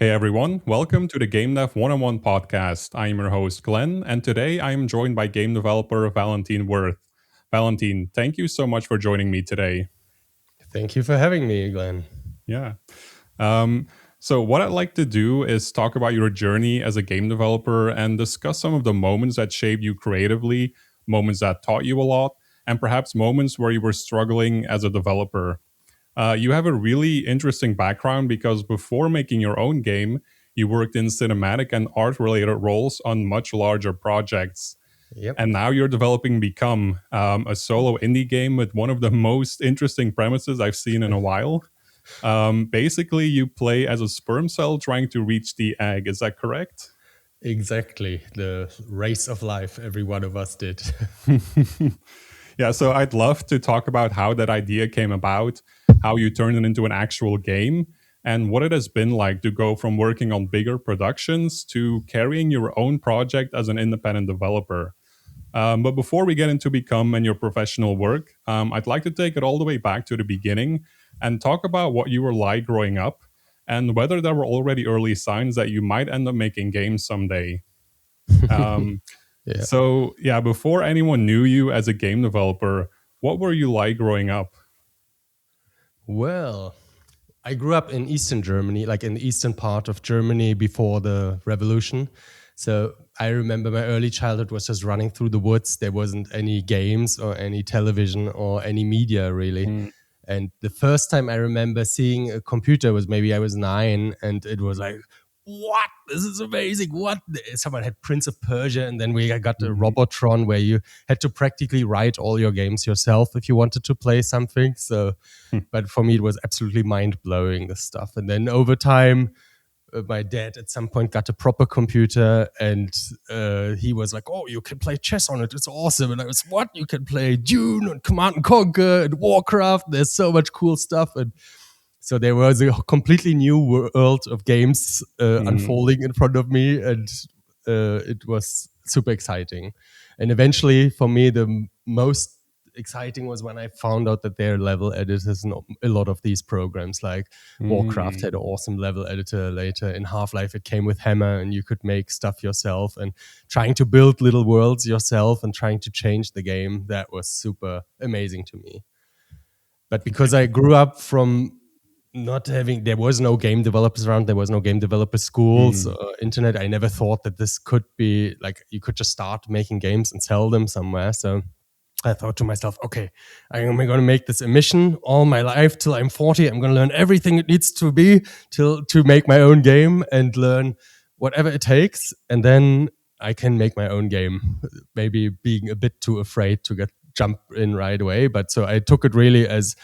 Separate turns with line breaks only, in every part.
Hey everyone, welcome to the Game Dev 101 podcast. I'm your host Glenn, and today I am joined by game developer Valentin Wirth. Valentin, thank you so much for joining me today.
Thank you for having me, Glenn.
Yeah. Um, so, what I'd like to do is talk about your journey as a game developer and discuss some of the moments that shaped you creatively, moments that taught you a lot, and perhaps moments where you were struggling as a developer. You have a really interesting background because before making your own game, you worked in cinematic and art related roles on much larger projects.
Yep.
And now you're developing Become, a solo indie game with one of the most interesting premises I've seen in a while. Basically, you play as a sperm cell trying to reach the egg. Is that correct?
Exactly. The race of life every one of us did.
Yeah, so I'd love to talk about how that idea came about, how you turned it into an actual game, and what it has been like to go from working on bigger productions to carrying your own project as an independent developer. But before we get into Become and your professional work, I'd like to take it all the way back to the beginning and talk about what you were like growing up and whether there were already early signs that you might end up making games someday. Um,
Yeah.
so, before anyone knew you as a game developer, what were you like growing up?
Well, I grew up in Eastern Germany, like in the eastern part of Germany before the revolution. So I remember my early childhood was just running through the woods. There wasn't any games or any television or any media really.
Mm,
And the first time I remember seeing a computer was maybe I was 9, and it was like, what? This is amazing. What? Someone had Prince of Persia, and then we got a
mhm,
Robotron where you had to practically write all your games yourself if you wanted to play something. So,
hmm.
but for me, it was absolutely mind blowing, this stuff. And then over time, my dad at some point got a proper computer, and he was like, oh, you can play chess on it, it's awesome. And I was, what? You can play Dune and Command and Conquer and Warcraft, there's so much cool stuff. And so there was a completely new world of games
Mm,
unfolding in front of me, and it was super exciting. And eventually for me, the most exciting was when I found out that there are level editors in a lot of these programs. Like Warcraft
mm.
had an awesome level editor. Later in Half-Life, it came with Hammer, and you could make stuff yourself. And trying to build little worlds yourself and trying to change the game, that was super amazing to me. But because I grew up from not having, there was no game developers around, there was no game developer schools,
Mm.
internet, I never thought that this could be like, you could just start making games and sell them somewhere. So I thought to myself, okay, I'm going to make this a mission all my life till I'm 40. I'm going to learn everything it needs to be to make my own game and learn whatever it takes. And then I can make my own game, maybe being a bit too afraid to get jump in right away. But so I took it really as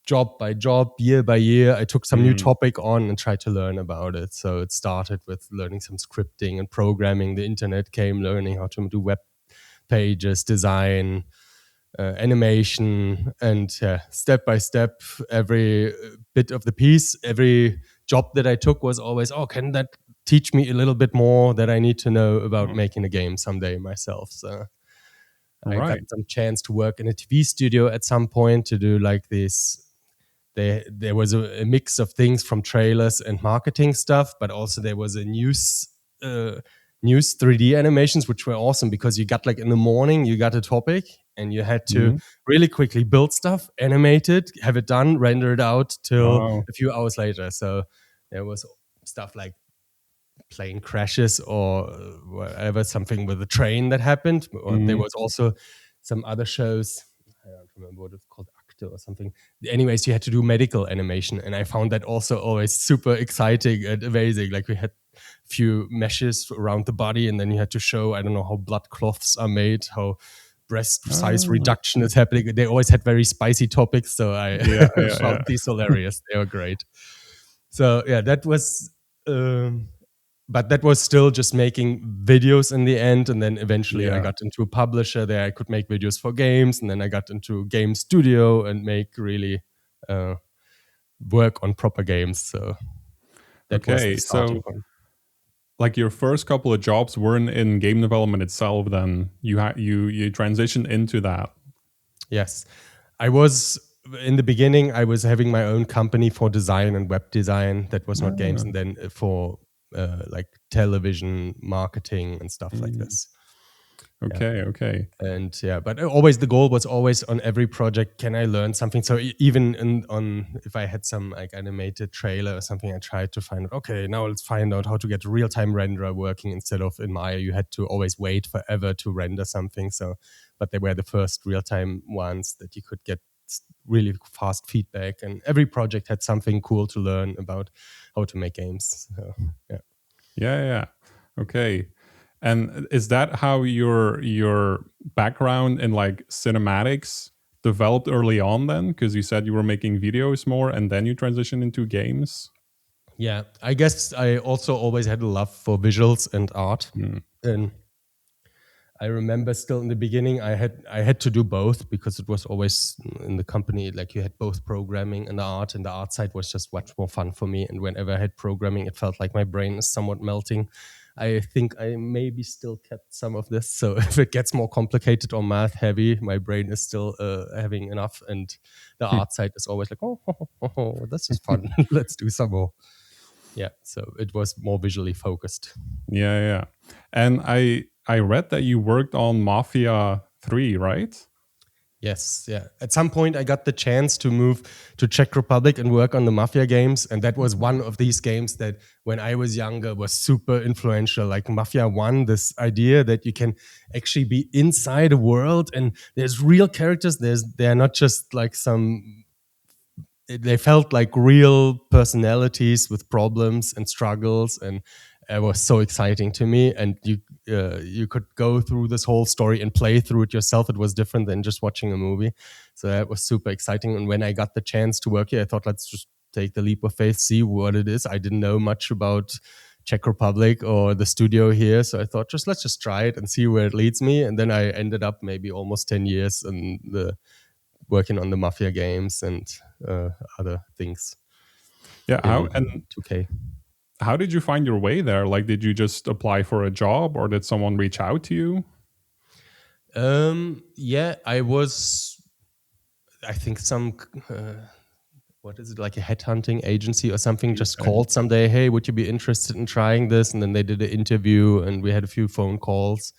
job by job, year by year. I took some new
Mm.
topic on and tried to learn about it. So it started with learning some scripting and programming. The internet came, learning how to do web pages, design, animation, and step by step, every bit of the piece, every job that I took was always, oh, can that teach me a little bit more that I need to know about
Oh,
making a game someday myself? So I got
right.
some chance to work in a TV studio at some point to do like this. There was a mix of things from trailers and marketing stuff, but also there was a uh, news 3D animations, which were awesome because you got like in the morning, you got a topic and you had to
Mm.
really quickly build stuff, animate it, have it done, render it out till
Oh.
a few hours later. So there was stuff like plane crashes or whatever, something with a train that happened. Or there
Mm.
was also some other shows. I don't remember what it's called, Actor or something. Anyways, you had to do medical animation, and I found that also always super exciting and amazing. Like we had a few meshes around the body, and then you had to show, I don't know, how blood cloths are made, how breast size
Ah.
reduction is happening. They always had very spicy topics, so I
Yeah, yeah,
found
yeah.
these hilarious. They were great. So yeah, that was but that was still just making videos in the end. And then eventually I
Yeah.
got into a publisher there. I could make videos for games. And then I got into game studio and make really uh, work on proper games. So that was the
Okay,
starting
so
point.
like your first couple of jobs weren't in game development itself then. You transitioned into that.
Yes. I was. in the beginning, I was having my own company for design and web design that was not games,
Ah,
and then for like television marketing and stuff like
mm,
this. Yeah.
okay, okay.
And yeah, but always the goal was always on every project, can I learn something? So even on if I had some like animated trailer or something, I tried to find out, okay, now let's find out how to get real-time renderer working, instead of in Maya you had to always wait forever to render something. So but they were the first real-time ones that you could get really fast feedback, and every project had something cool to learn about how to make games. So yeah.
Yeah, yeah. Okay. And is that how your background in like cinematics developed early on then? Because you said you were making videos more and then you transitioned into games?
Yeah, I guess I also always had a love for visuals and art.
Mm.
And I remember still in the beginning, I had to do both, because it was always in the company, like you had both programming and the art side was just much more fun for me. And whenever I had programming, it felt like my brain is somewhat melting. I think I maybe still kept some of this. So if it gets more complicated or math heavy, my brain is still having enough. And the art side is always like, oh, this is fun. Let's do some more. Yeah. So it was more visually focused.
Yeah, yeah. And I read that you worked on Mafia 3, right?
Yes, yeah. At some point, I got the chance to move to Czech Republic and work on the Mafia games, and that was one of these games that, when I was younger, was super influential. Like Mafia One, this idea that you can actually be inside a world and there's real characters. They're not just like some. They felt like real personalities with problems and struggles, and it was so exciting to me. And you could go through this whole story and play through it yourself. It was different than just watching a movie, so that was super exciting. And when I got the chance to work here, I thought, let's just take the leap of faith, see what it is. I didn't know much about Czech Republic or the studio here, so I thought, let's just try it and see where it leads me. And then I ended up maybe almost 10 years in the working on the Mafia games and other things
Yeah, how
in
and
2K.
how did you find your way there? Like did you just apply for a job or did someone reach out to you?
Yeah, I think some, what is it, like a headhunting agency or something, just
Okay.
called someday, hey, would you be interested in trying this? And then they did an interview and we had a few phone calls.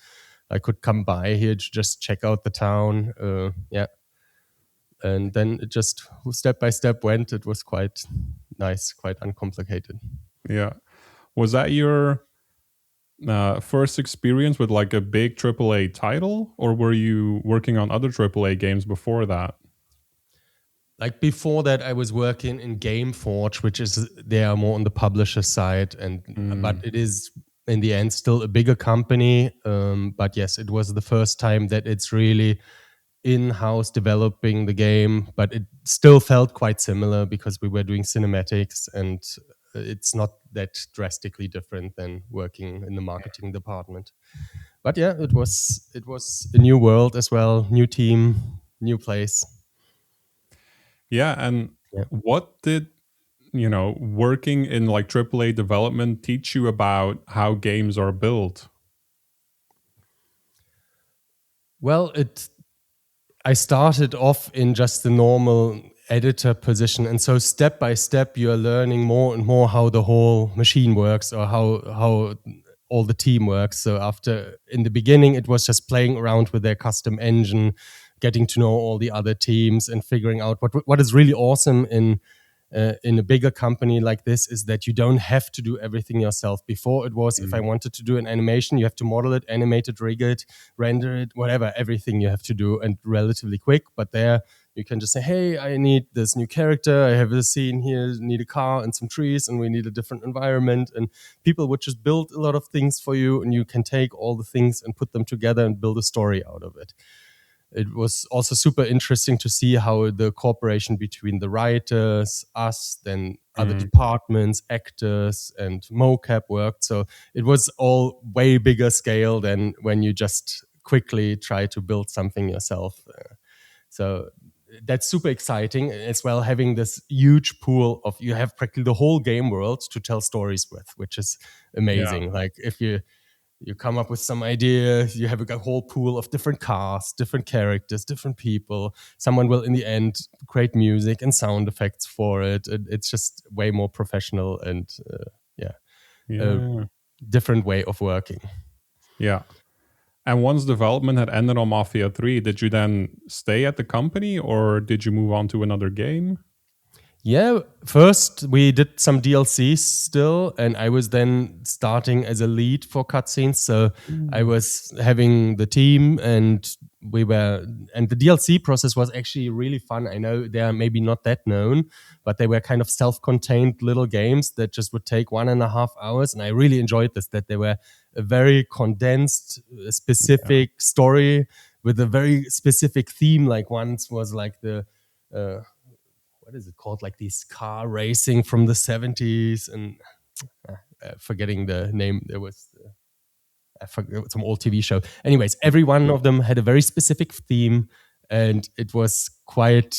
I could come by here to just check out the town. Yeah. And then it just step by step went. It was quite nice, quite uncomplicated.
Yeah. Was that your first experience with like a big AAA title, or were you working on other AAA games before that?
Like before that, I was working in Gameforge, which is, they are more on the publisher side, and but
Mm,
it is in the end still a bigger company. But yes, it was the first time that it's really in-house developing the game, but it still felt quite similar because we were doing cinematics, and it's not that drastically different than working in the marketing department. But yeah, it was a new world as well, new team, new place.
yeah, and
Yeah.
what did working in like AAA development teach you about how games are built?
Well, I started off in just the normal editor position, and so step by step you are learning more and more how the whole machine works, or how all the team works. So after, in the beginning, it was just playing around with their custom engine, getting to know all the other teams and figuring out what is really awesome in a bigger company like this is that you don't have to do everything yourself. Before, it was, if I
Mm,
wanted to do an animation, you have to model it, animate it, rig it, render it, whatever, everything you have to do, and relatively quick. But there you can just say, hey, I need this new character, I have this scene here, need a car and some trees, and we need a different environment. And people would just build a lot of things for you, and you can take all the things and put them together and build a story out of it. It was also super interesting to see how the cooperation between the writers, us, then other
mm.
departments, actors, and mocap worked. So it was all way bigger scale than when you just quickly try to build something yourself. So that's super exciting as well, having this huge pool of, you have practically the whole game world to tell stories with, which is
Yeah.
amazing. Like if you you come up with some idea, you have a whole pool of different casts, different characters, different people. Someone will in the end create music and sound effects for it. It's just way more professional and a
Yeah.
different way of working.
Yeah. And once development had ended on Mafia 3, did you then stay at the company or did you move on to another game?
Yeah, first we did some DLCs still, and I was then starting as a lead for cutscenes. So I
Mm.
was having the team, and the DLC process was actually really fun. I know they are maybe not that known, but they were kind of self-contained little games that just would take 1.5 hours, and I really enjoyed this. That they were a very condensed,
Yeah.
specific story with a very specific theme. Like once was like the uh, what is it called? Like these car racing from the 70s, and forgetting the name. There was I forget some old TV show. Anyways, every one of them had a very specific theme, and it was quite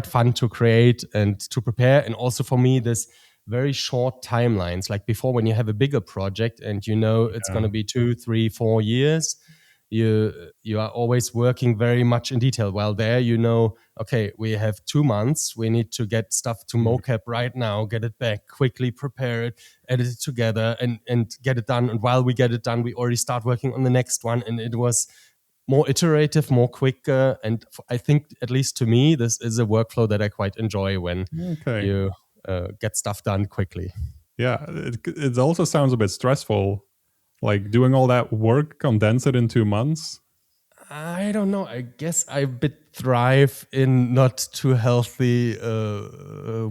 fun to create and to prepare. And also for me, this very short timelines. Like before, when you have a bigger project and you know it's going
Yeah.
to be 2, 3, 4 years, you are always working very much in detail. While there, you know, okay, we have 2 months. We need to get stuff to
Mm.
mocap right now, get it back, quickly prepare it, edit it together, and get it done. And while we get it done, we already start working on the next one. And it was more iterative, more quicker. And I think, at least to me, this is a workflow that I quite enjoy when
Okay.
you get stuff done quickly.
Yeah. It also sounds a bit stressful. Like doing all that work, condense it in 2 months.
I don't know. I guess I bit thrive in not too healthy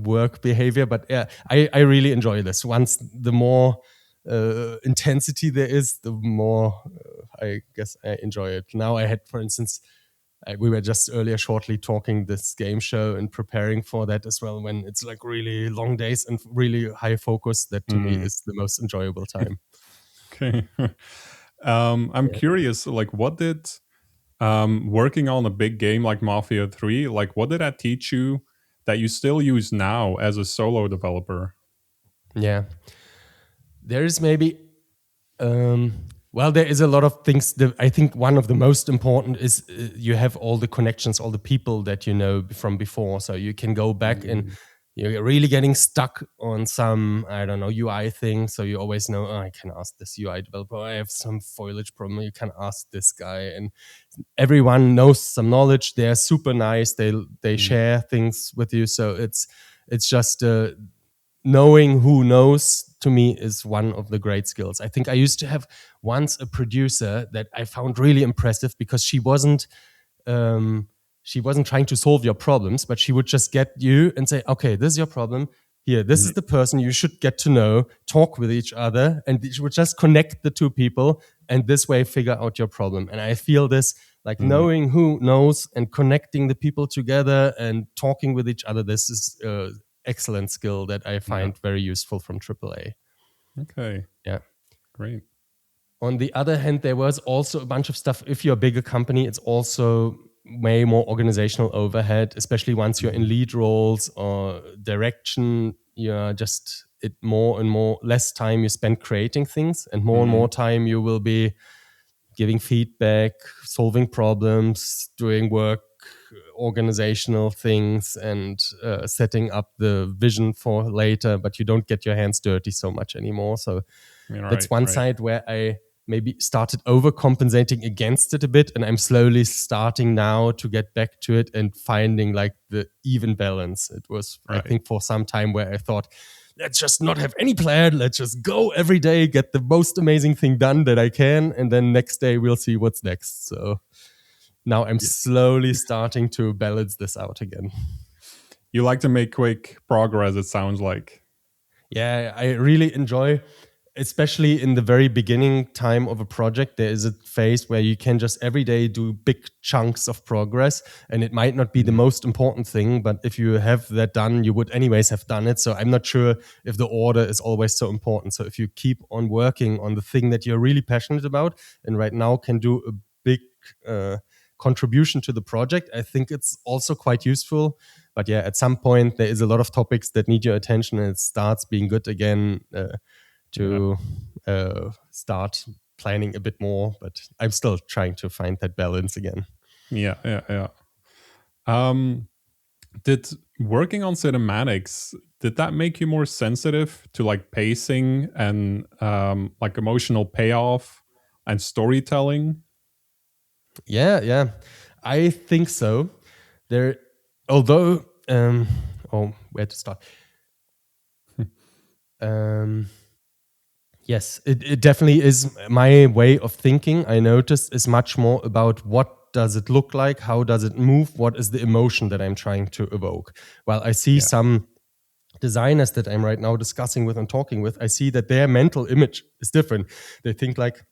work behavior, but yeah, I really enjoy this. Once the more intensity there is, the more I guess I enjoy it. Now I had, for instance, we were just earlier shortly talking this game show and preparing for that as well. When it's like really long days and really high focus, that to me
Mm.
is the most enjoyable time.
Okay. I'm
Yeah.
curious, like, what did working on a big game like Mafia 3, like, what did that teach you that you still use now as a solo developer?
Yeah. There is maybe well, there is a lot of things. I think one of the most important is you have all the connections, all the people that you know from before. So you can go back and
Mm.
you're really getting stuck on some, I don't know, UI thing. So you always know, oh, I can ask this UI developer. I have some foliage problem. You can ask this guy. And everyone knows some knowledge. They're super nice. They
Mm.
share things with you. So it's just knowing who knows, to me, is one of the great skills. I think I used to have once a producer that I found really impressive because she wasn't trying to solve your problems, but she would just get you and say, okay, this is your problem. Here, this
Mm.
is the person you should get to know, talk with each other, and she would just connect the two people and this way figure out your problem. And I feel this, like
Mm.
knowing who knows and connecting the people together and talking with each other. This is excellent skill that I
Yeah.
find very useful from AAA.
Okay.
Yeah.
Great.
On the other hand, there was also a bunch of stuff. If you're a bigger company, it's also way more organizational overhead, especially once you're in
Mm.
lead roles or direction. You're just it more and more less time you spend creating things, and more
Mm.
time you will be giving feedback, solving problems, doing work, organizational things, and setting up the vision for later. But you don't get your hands dirty so much anymore. So
Yeah,
that's
right.
one
Right.
side where I maybe started overcompensating against it a bit, and I'm slowly starting now to get back to it and finding like the even balance. It was, I
Right.
think, for some time where I thought, let's just not have any plan, let's just go every day, get the most amazing thing done that I can, and then next day we'll see what's next. So now I'm
Yeah.
slowly starting to balance this out again.
You like to make quick progress, it sounds like.
Yeah, I really enjoy, especially in the very beginning time of a project, there is a phase where you can just every day do big chunks of progress. And it might not be the
Mm.
most important thing, but if you have that done, you would anyways have done it. So I'm not sure if the order is always so important. So if you keep on working on the thing that you're really passionate about and right now can do a big contribution to the project, I think it's also quite useful. But yeah, at some point there is a lot of topics that need your attention and it starts being good again
Yeah.
to start planning a bit more, but I'm still trying to find that balance again.
Yeah. Did working on cinematics, did that make you more sensitive to like pacing and like emotional payoff and storytelling?
Yeah, I think so. There, although, oh, where to start? Yes, it definitely is. My way of thinking, I noticed, is much more about what does it look like, how does it move, what is the emotion that I'm trying to evoke. While I see
Yeah.
some designers that I'm right now discussing with and talking with, I see that their mental image is different. They think like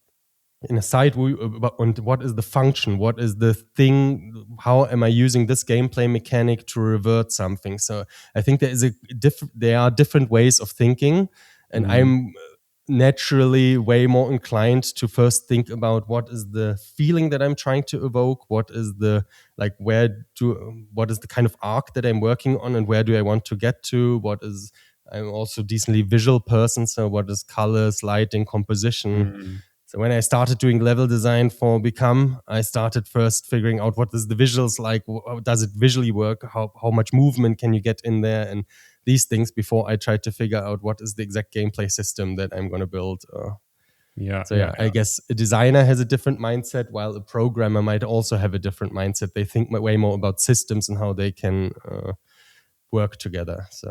in a side view and what is the function, what is the thing, how am I using this gameplay mechanic to revert something. So I think there are different ways of thinking, and
Mhm.
I'm naturally way more inclined to first think about what is the feeling that I'm trying to evoke, what is the like what is the kind of arc that I'm working on, and where do I want to get to. I'm also decently visual person, so what is colors, lighting, composition.
Mhm.
So when I started doing level design for Become, I started first figuring out what is the visuals like, how does it visually work, how much movement can you get in there, and these things before I tried to figure out what is the exact gameplay system that I'm going to build.
Yeah,
So
yeah,
yeah, I
yeah.
guess a designer has a different mindset, while a programmer might also have a different mindset. They think way more about systems and how they can work together. So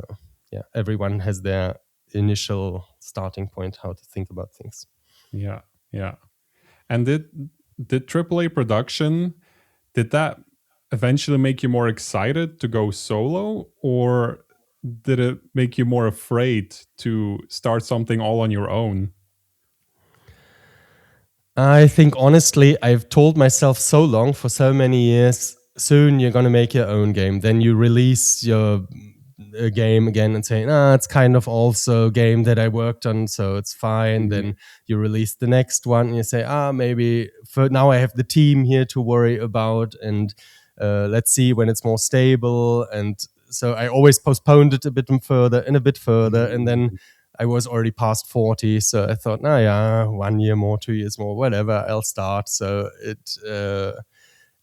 yeah, everyone has their initial starting point, how to think about things.
Yeah, yeah. And did AAA production, did that eventually make you more excited to go solo, or did it make you more afraid to start something all on your own?
I think honestly, I've told myself so long for so many years, soon you're going to make your own game. Then you release your game again and say, it's kind of also a game that I worked on, so it's fine.
Mhm.
Then you release the next one and you say, maybe for now I have the team here to worry about, and let's see when it's more stable. And so I always postponed it a bit further and a bit further. And then
Mhm.
I was already past 40, so I thought, yeah, 1 year more, 2 years more, whatever, I'll start. So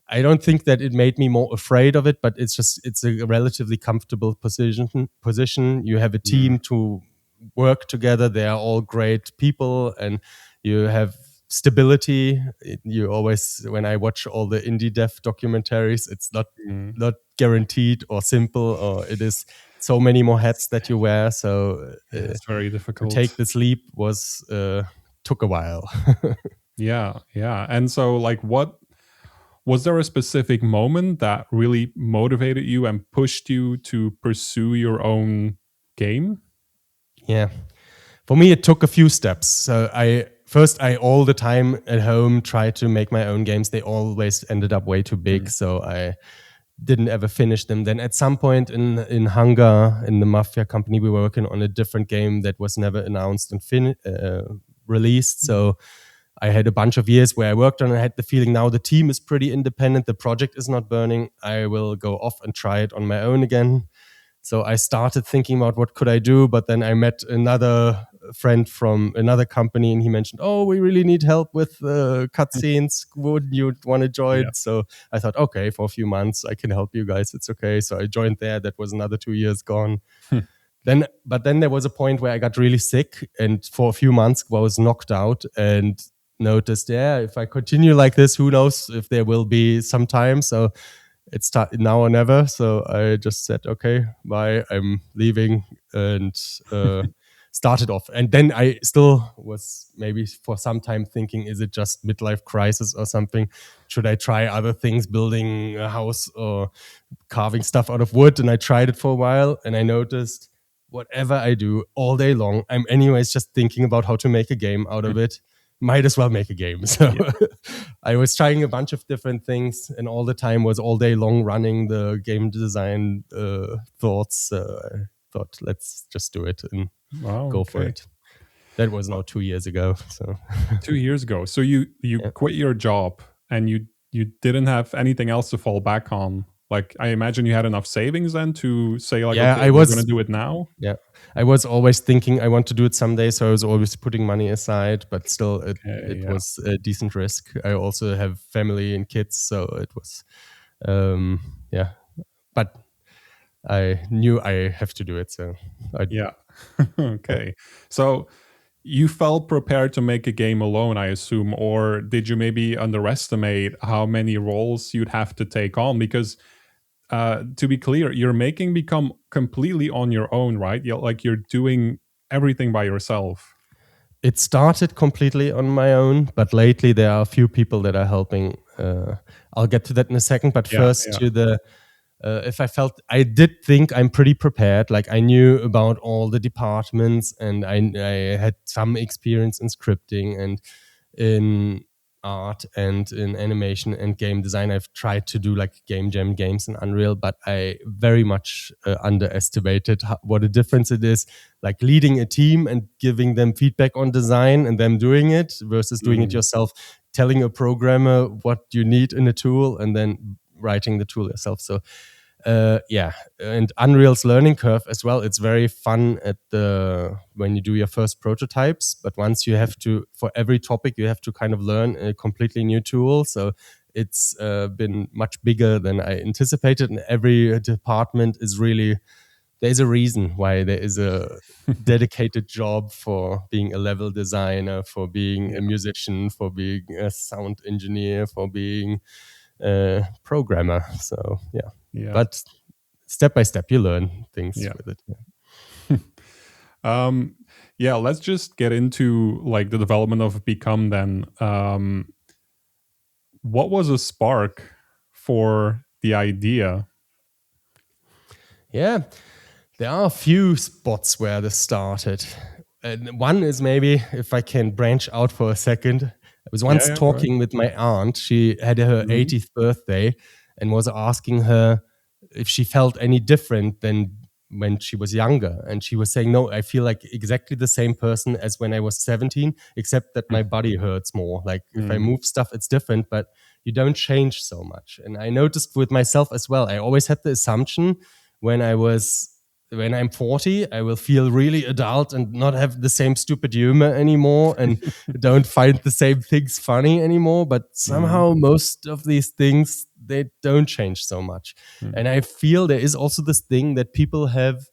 I don't think that it made me more afraid of it, but it's a relatively comfortable position. You have a
Mhm.
team to work together. They are all great people, and you have stability. You always, when I watch all the indie dev documentaries, it's
Mhm.
not guaranteed or simple, or it is so many more hats that you wear. So
Yeah, it's very
to take
difficult.
this leap was took a while.
Yeah, yeah. And so like what was there a specific moment that really motivated you and pushed you to pursue your own game?
Yeah. For me, it took a few steps. So I all the time at home tried to make my own games. They always ended up way too big,
Mm.
so I didn't ever finish them. Then at some point in Hunger, in the Mafia company, we were working on a different game that was never announced and released. So I had a bunch of years where I worked on it. I had the feeling now the team is pretty independent. The project is not burning. I will go off and try it on my own again. So I started thinking about what could I do, but then I met another friend from another company, and he mentioned, "Oh, we really need help with cutscenes. Would you want to
Yeah.
join?" So I thought, okay, for a few months I can help you guys. It's okay. So I joined there. That was another 2 years gone. But then there was a point where I got really sick, and for a few months I was knocked out, and noticed, yeah, if I continue like this, who knows if there will be some time. So it's now or never. So I just said, okay, bye, I'm leaving, and started off. And then I still was maybe for some time thinking, is it just midlife crisis or something? Should I try other things, building a house or carving stuff out of wood? And I tried it for a while, and I noticed whatever I do all day long, I'm anyways just thinking about how to make a game out of it. Might as well make a game. So
Yeah.
I was trying a bunch of different things, and all the time was all day long running the game design thoughts. So I thought, let's just do it and
Wow,
go for
okay.
it. That was
Uh,
now 2 years ago. So
2 years ago. So you
yeah.
quit your job and you didn't have anything else to fall back on. Like, I imagine you had enough savings then to say like,
Yeah,
okay, we're gonna do it now.
yeah, I was always thinking I want to do it someday, so I was always putting money aside. But still,
Okay,
it
yeah,
was a decent risk. I also have family and kids, so it was, yeah. But I knew I have to do it, so I
yeah. Okay, so you felt prepared to make a game alone, I assume, or did you maybe underestimate how many roles you'd have to take on? Because to be clear, you're making become completely on your own, right? Like you're doing everything by yourself.
It started completely on my own, but lately there are a few people that are helping. I'll get to that in a second. But
Yeah,
first,
yeah.
to the if I felt I did think I'm pretty prepared. Like I knew about all the departments, and I had some experience in scripting and in art and in animation and game design. I've tried to do like game jam games in Unreal, but I very much underestimated what a difference it is, like leading a team and giving them feedback on design and them doing it versus doing it
Mm,
yourself, telling a programmer what you need in a tool and then writing the tool yourself. So yeah, and Unreal's learning curve as well. It's very fun at the when you do your first prototypes, but once you have to, for every topic, you have to kind of learn a completely new tool. So it's been much bigger than I anticipated, and every department is really, there's a reason why there is a dedicated job for being a level designer, for being
yeah,
a musician, for being a sound engineer, for being a programmer. So yeah,
yeah,
but step by step, you learn things
yeah.
with it. Yeah.
um, yeah, let's just get into like the development of Become then. What was a spark for the idea?
Yeah, there are a few spots where this started. And one is maybe, if I can branch out for a second, I was
Yeah,
once
yeah, go ahead.
talking with my aunt. She had her
Mhm.
80th birthday and was asking her if she felt any different than when she was younger. And she was saying, no, I feel like exactly the same person as when I was 17, except that my body hurts more. Like if I
Mm,
move stuff, it's different, but you don't change so much. And I noticed with myself as well, I always had the assumption when I was when I'm 40, I will feel really adult and not have the same stupid humor anymore and don't find the same things funny anymore. But
mhm,
somehow most of these things, they don't change so much. And
mhm,
I feel there is also this thing that people have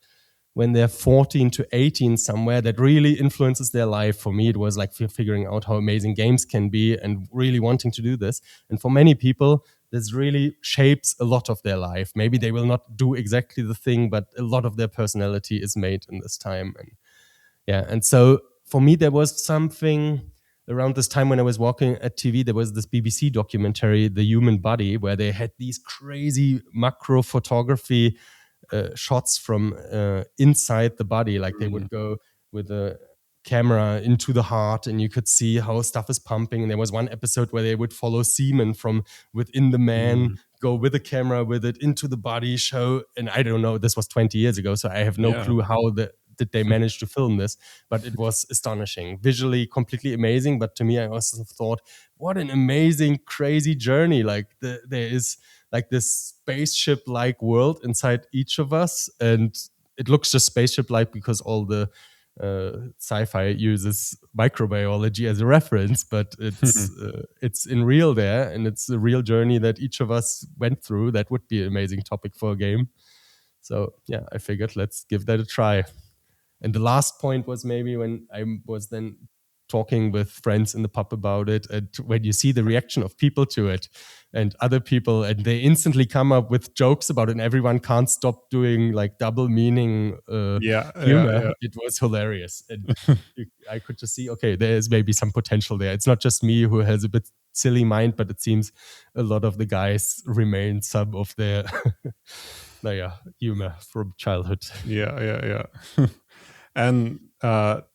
when they're 14 to 18 somewhere that really influences their life. For me, it was like figuring out how amazing games can be and really wanting to do this. And for many people, this really shapes a lot of their life. Maybe they will not do exactly the thing, but a lot of their personality is made in this time. And yeah, and so for me, there was something around this time when I was working at TV. There was this BBC documentary, The Human Body, where they had these crazy macro photography shots from inside the body. Like they
mm,
would go with a camera into the heart and you could see how stuff is pumping. And there was one episode where they would follow semen from within the man,
mm.
go with a camera with it into the body, show. And I don't know, this was 20 years ago, so I have no
Yeah.
clue how did they manage to film this, but it was astonishing, visually completely amazing. But to me, I also thought, what an amazing, crazy journey! Like there is like this spaceship like world inside each of us, and it looks just spaceship like because all the sci-fi uses microbiology as a reference, but it's in real there, and it's a real journey that each of us went through. That would be an amazing topic for a game. So yeah, I figured let's give that a try. And the last point was maybe when I was then talking with friends in the pub about it, and when you see the reaction of people to it and other people, and they instantly come up with jokes about it, and everyone can't stop doing like double meaning
Yeah,
humor.
yeah,
It was hilarious. And I could just see, okay, there's maybe some potential there. It's not just me who has a bit silly mind, but it seems a lot of the guys remain some of their naja, humor from childhood.
yeah, yeah, yeah. And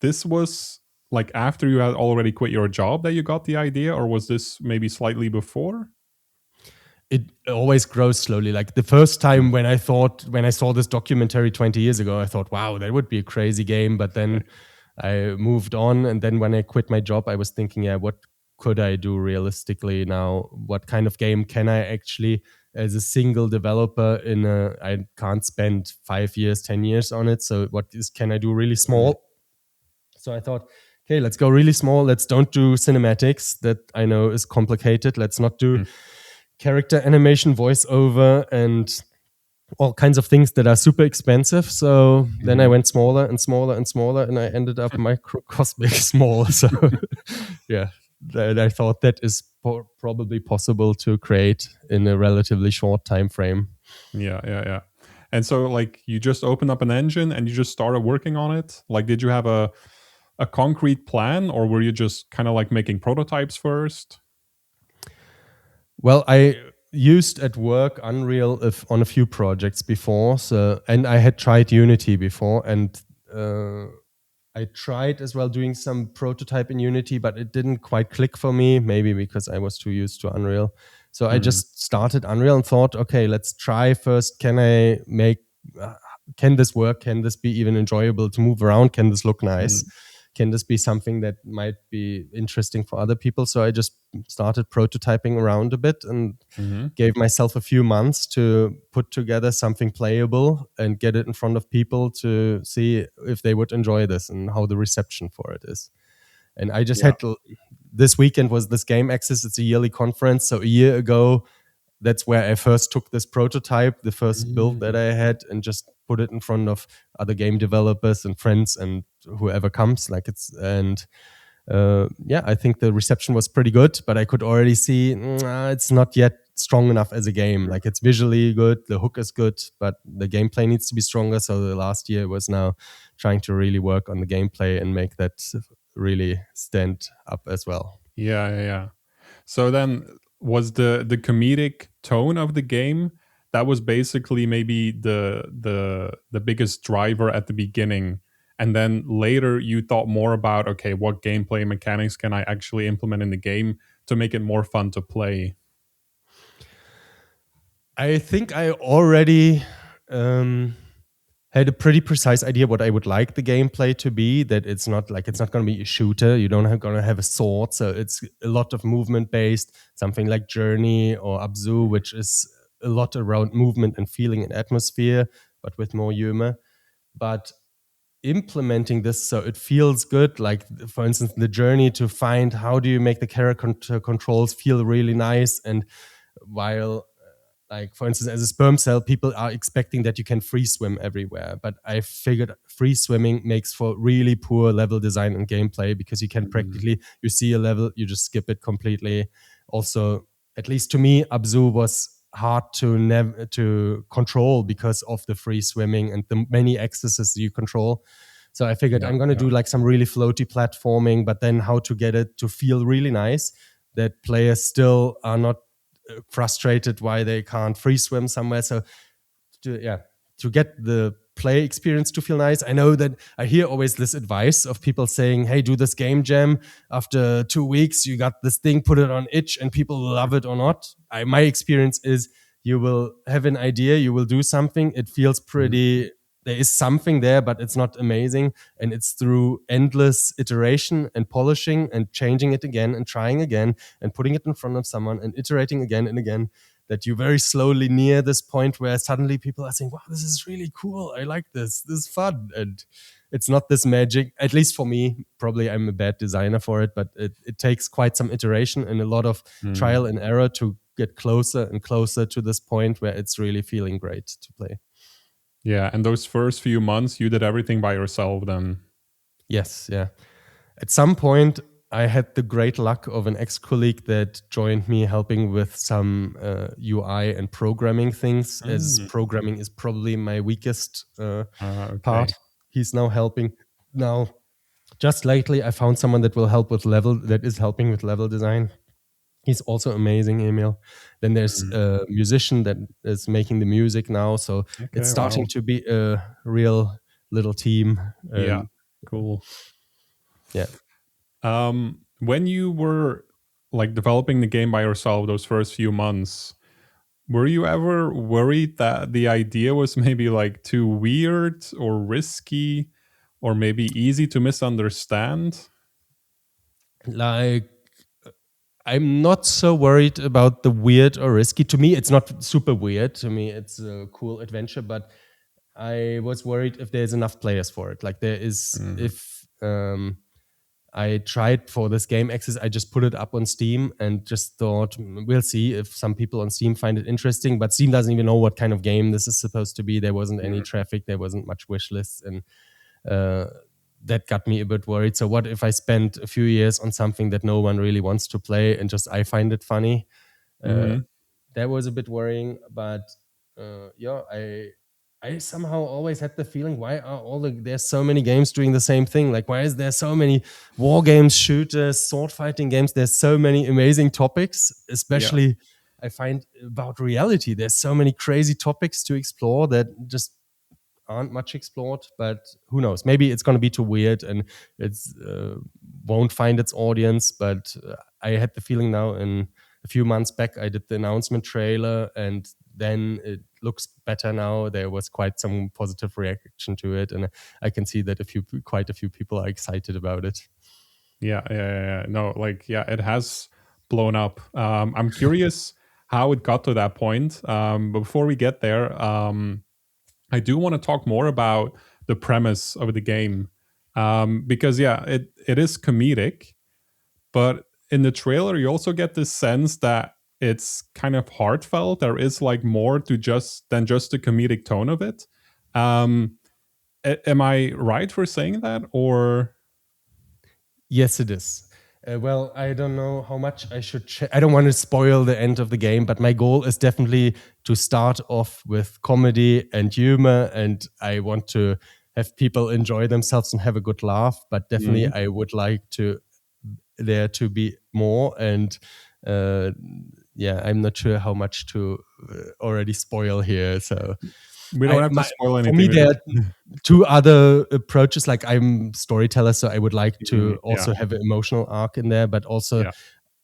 this was like after you had already quit your job that you got the idea, or was this maybe slightly before?
It always grows slowly. Like the first
Mm,
time when I saw this documentary 20 years ago, I thought, wow, that would be a crazy game. But then
okay.
I moved on. And then when I quit my job, I was thinking, yeah, what could I do realistically now? What kind of game can I actually as a single developer I can't spend 5 years, 10 years on it. So can I do really
Mm,
small? So I thought, okay, let's go really small. Let's don't do cinematics that I know is complicated. Let's not do
mm,
character animation, voiceover, and all kinds of things that are super expensive. So then I
mhm.
went smaller and smaller and smaller, and I ended up microcosmic small. So yeah, I thought that is probably possible to create in a relatively short time frame.
Yeah, yeah, yeah. And so like you just opened up an engine and you just started working on it? Like did you have a concrete plan, or were you just kind of like making prototypes first?
Well, I used at work Unreal on a few projects before, so and I had tried Unity before, and uh, I tried as well doing some prototype in Unity, but it didn't quite click for me. Maybe because I was too used to Unreal. So I
Mhm,
just started Unreal and thought, okay, let's try first. Can I make? Uh, can this work? Can this be even enjoyable to move around? Can this look nice?
mhm,
Can this be something that might be interesting for other people? So I just started prototyping around a bit and
mhm.
gave myself a few months to put together something playable and get it in front of people to see if they would enjoy this and how the reception for it is. And I just
Yeah.
had this weekend was this Game Access. It's a yearly conference. So a year ago, that's where I first took this prototype, the first build that
Mm,
I had, and just put it in front of other game developers and friends and whoever comes. Yeah, I think the reception was pretty good, but I could already see it's not yet strong enough as a game. Like it's visually good, the hook is good, but the gameplay needs to be stronger. So the last year was now trying to really work on the gameplay and make that really stand up as well.
yeah, yeah, yeah. So then was the comedic tone of the game, that was basically maybe the biggest driver at the beginning, and then later you thought more about, okay, what gameplay mechanics can I actually implement in the game to make it more fun to play?
I think I already um, had a pretty precise idea what I would like the gameplay to be. That it's not going to be a shooter. You don't have going to have a sword, so it's a lot of movement based. Something like Journey or Abzu, which is a lot around movement and feeling and atmosphere, but with more humor. But implementing this so it feels good, like for instance, the journey to find how do you make the character controls feel really nice, and while like for instance as a sperm cell people are expecting that you can free swim everywhere, but I figured free swimming makes for really poor level design and gameplay because you can
Mhm.
practically you see a level you just skip it completely. Also, at least to me, Abzu was hard to control because of the free swimming and the many accesses you control. So I figured
Yeah,
I'm going to
yeah.
do like some really floaty platforming, but then how to get it to feel really nice that players still are not frustrated why they can't free swim somewhere. So yeah, to get the play experience to feel nice. I know that I hear always this advice of people saying, "Hey, do this game jam. After 2 weeks, you got this thing, put it on itch, and people love it or not." My experience is you will have an idea, you will do something, it feels
Mhm.
pretty. There is something there, but it's not amazing. And it's through endless iteration and polishing and changing it again and trying again and putting it in front of someone and iterating again and again that you very slowly near this point where suddenly people are saying, wow, this is really cool. I like this. This is fun. And it's not this magic, at least for me. Probably I'm a bad designer for it, but it takes quite some iteration and a lot of
Mm.
trial and error to get closer and closer to this point where it's really feeling great to play.
Yeah, and those first few months you did everything by yourself then.
Yes, yeah. At some point, I had the great luck of an ex colleague that joined me helping with some UI and programming things, as
Mm.
programming is probably my weakest
Okay.
part. He's now helping. Now, just lately, I found someone that will help with that is helping with level design. He's also amazing, Emil. Then there's
Mhm.
a musician that is making the music now. So it's
Okay,
starting
wow.
to be a real little team.
Yeah,
And
cool.
yeah,
When you were like developing the game by yourself those first few months, were you ever worried that the idea was maybe like too weird or risky or maybe easy to misunderstand?
like I'm not so worried about the weird or risky. To me, it's not super weird. To me, it's a cool adventure, but I was worried if there's enough players for it. Like there is,
Mhm.
if I tried for this game access, I just put it up on Steam and just thought, we'll see if some people on Steam find it interesting. But Steam doesn't even know what kind of game this is supposed to be. There wasn't any traffic, there wasn't much wish lists, and uh, that got me a bit worried. So what if I spend a few years on something that no one really wants to play and just I find it funny? Uh,
Mhm.
that was a bit worrying, but yeah, I somehow always had the feeling, why are there's so many games doing the same thing? Like, why is there so many war games, shooters, sword fighting games? There's so many amazing topics,
Yeah.
especially I find about reality. There's so many crazy topics to explore that just aren't much explored. But who knows? Maybe it's going to be too weird and it's won't find its audience. But I had the feeling now in a few months back, I did the announcement trailer, and then it looks better now. There was quite some positive reaction to it, and I can see that quite a few people are excited about it.
Yeah, yeah, yeah, yeah. No, like, yeah, it has blown up. I'm curious how it got to that point. But before we get there, I do want to talk more about the premise of the game, because yeah, it is comedic, but in the trailer you also get this sense that it's kind of heartfelt. There is like more to just than just the comedic tone of it. Um, am I right for saying that, or?
Yes, it is. Well, I don't know how much I should. I don't want to spoil the end of the game, but my goal is definitely to start off with comedy and humor, and I want to have people enjoy themselves and have a good laugh. But definitely,
Mhm.
I would like to there to be more. And uh, yeah, I'm not sure how much to already spoil here. So
We don't have to
my,
spoil
for
anything.
me,
We
there are
just
two other approaches. Like I'm storyteller, so I would like to
yeah,
also have an emotional arc in there, but also
yeah.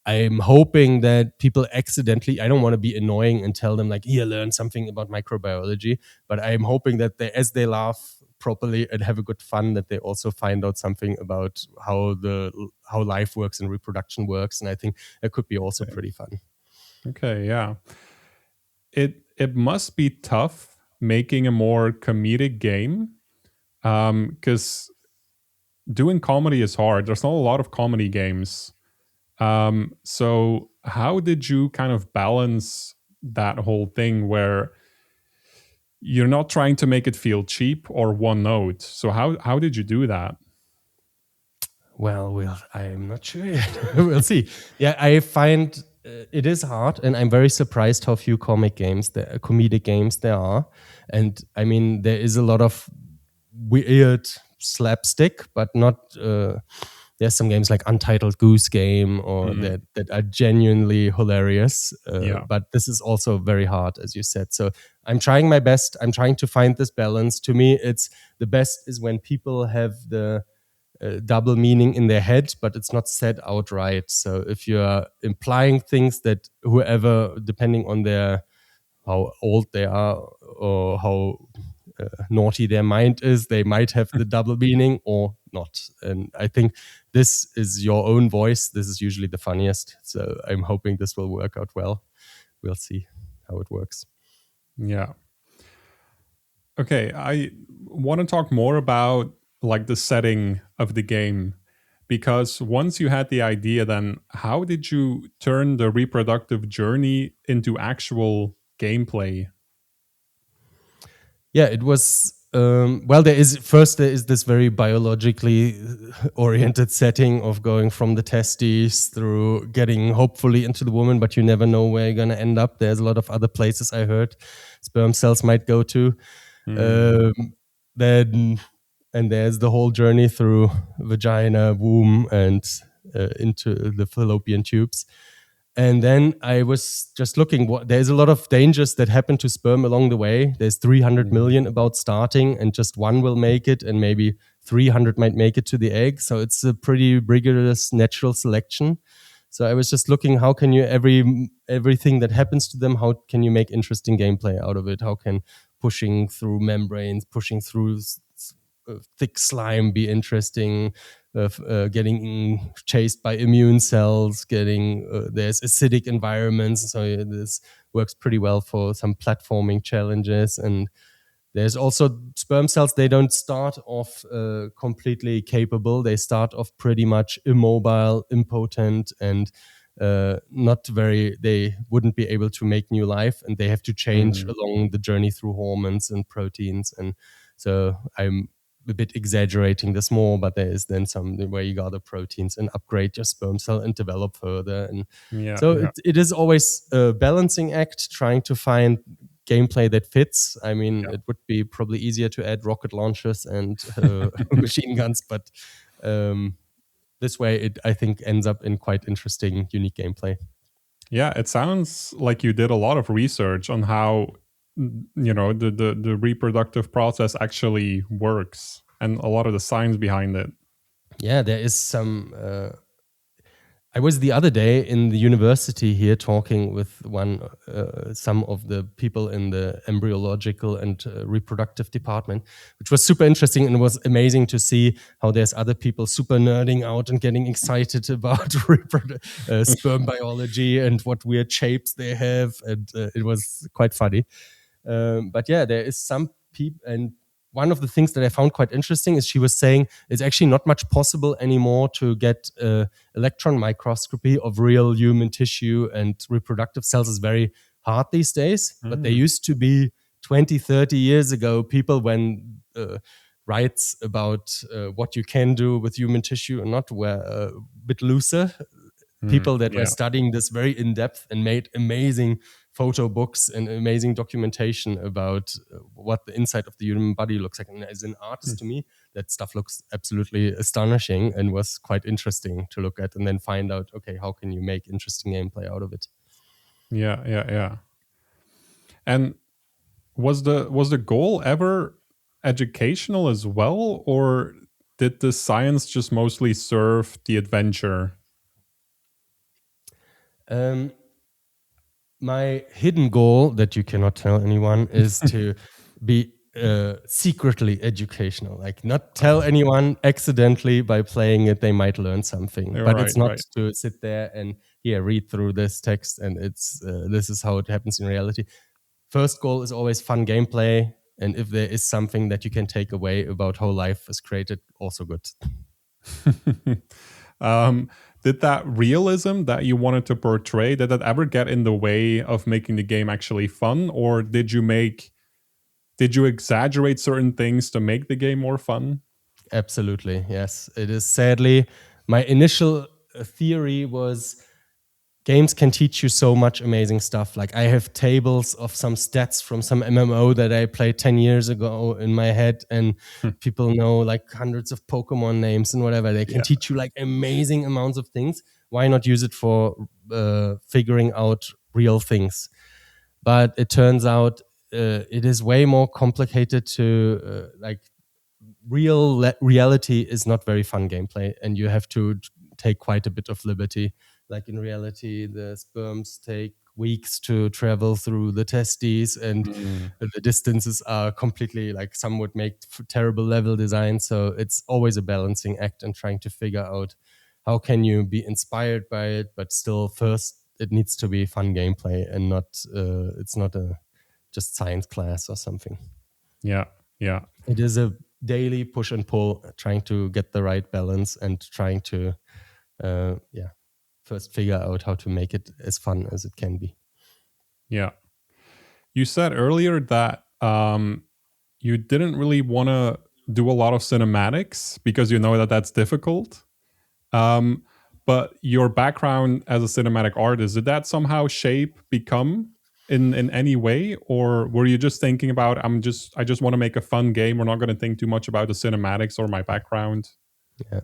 I'm hoping that people accidentally, I don't want to be annoying and tell them like, here, learn something about microbiology, but I'm hoping that as they laugh properly and have a good fun, that they also find out something about how life works and reproduction works. And I think that could be also
Okay.
pretty fun.
Okay, yeah. It must be tough making a more comedic game, because doing comedy is hard. There's not a lot of comedy games. So how did you kind of balance that whole thing where you're not trying to make it feel cheap or one note? So how did you do that?
Well, I'm not sure yet. We'll see. Yeah, I find it is hard, and I'm very surprised how few comedic games there are. And I mean, there is a lot of weird slapstick, but not. There's some games like Untitled Goose Game or
Mm,
that are genuinely hilarious.
yeah.
But this is also very hard, as you said. So I'm trying my best. I'm trying to find this balance. To me, it's the best is when people have the double meaning in their head, but it's not said outright. So if you're implying things that whoever, depending on their how old they are or how naughty their mind is, they might have the double meaning or not. And I think this is your own voice. This is usually the funniest. So I'm hoping this will work out well. We'll see how it works.
Yeah. Okay, I want to talk more about like the setting of the game, because once you had the idea, then how did you turn the reproductive journey into actual gameplay?
Yeah, it was. Well, there is this very biologically oriented setting of going from the testes through getting hopefully into the woman, but you never know where you're gonna end up. There's a lot of other places I heard sperm cells might go to.
Mm,
Um, then and there's the whole journey through vagina, womb, and into the fallopian tubes. And then I was just looking. There's a lot of dangers that happen to sperm along the way. There's 300
mm,
million about starting, and just one will make it, and maybe 300 might make it to the egg. So it's a pretty rigorous natural selection. So I was just looking, how can you everything that happens to them, how can you make interesting gameplay out of it? How can pushing through membranes, pushing through thick slime be interesting. Getting chased by immune cells, there's acidic environments, so this works pretty well for some platforming challenges. And there's also sperm cells. They don't start off completely capable. They start off pretty much immobile, impotent, and not very. They wouldn't be able to make new life, and they have to change
Mm.
along the journey through hormones and proteins. And so I'm a bit exaggerating this more, but there is then some where you gather proteins and upgrade your sperm cell and develop further. And
Yeah,
so
yeah,
it is always a balancing act, trying to find gameplay that fits. I mean,
yeah.
it would be probably easier to add rocket launchers and machine guns, but um, this way it, I think, ends up in quite interesting, unique gameplay.
Yeah, it sounds like you did a lot of research on how the reproductive process actually works and a lot of the science behind it.
Yeah, there is some. I was the other day in the university here talking with some of the people in the embryological and reproductive department, which was super interesting, and it was amazing to see how there's other people super nerding out and getting excited about sperm biology and what weird shapes they have, and it was quite funny. But yeah, there is some people, and one of the things that I found quite interesting is she was saying it's actually not much possible anymore to get electron microscopy of real human tissue, and reproductive cells is very hard these days. But they
Mm.
used to be 20, 30 years ago, people when rights about what you can do with human tissue and not were a bit looser. People that were
Yeah.
studying this very in depth and made amazing photo books and amazing documentation about what the inside of the human body looks like. And as an artist, to me, that stuff looks absolutely astonishing and was quite interesting to look at, and then find out, okay, how can you make interesting gameplay out of it?
Yeah, yeah, yeah. And was the goal ever educational as well, or did the science just mostly serve the adventure?
Um, my hidden goal that you cannot tell anyone is to be secretly educational, like not tell anyone accidentally. By playing it they might learn something, but
Right,
it's not
right.
to sit there and read through this text and it's this is how it happens in reality. First goal is always fun gameplay, and if there is something that you can take away about how life is created, also good.
um, did that realism that you wanted to portray, did that ever get in the way of making the game actually fun, or did you exaggerate certain things to make the game more fun?
Absolutely, yes. It is sadly my initial theory was games can teach you so much amazing stuff. Like I have tables of some stats from some MMO that I played 10 years ago in my head, and people know like hundreds of Pokemon names and whatever. They can
Yeah.
teach you like amazing amounts of things. Why not use it for figuring out real things? But it turns out it is way more complicated to like reality is not very fun gameplay, and you have to take quite a bit of liberty. Like in reality, the sperms take weeks to travel through the testes, and
Mm.
the distances are completely like some would make terrible level design. So it's always a balancing act and trying to figure out how can you be inspired by it, but still first it needs to be fun gameplay and not it's not a just science class or something.
Yeah, yeah.
It is a daily push and pull, trying to get the right balance and trying to, first figure out how to make it as fun as it can be.
Yeah. You said earlier that you didn't really want to do a lot of cinematics because you know that that's difficult. Um, but your background as a cinematic artist, did that somehow shape become in any way, or were you just thinking about I just want to make a fun game. We're not going to think too much about the cinematics or my background.
Yeah.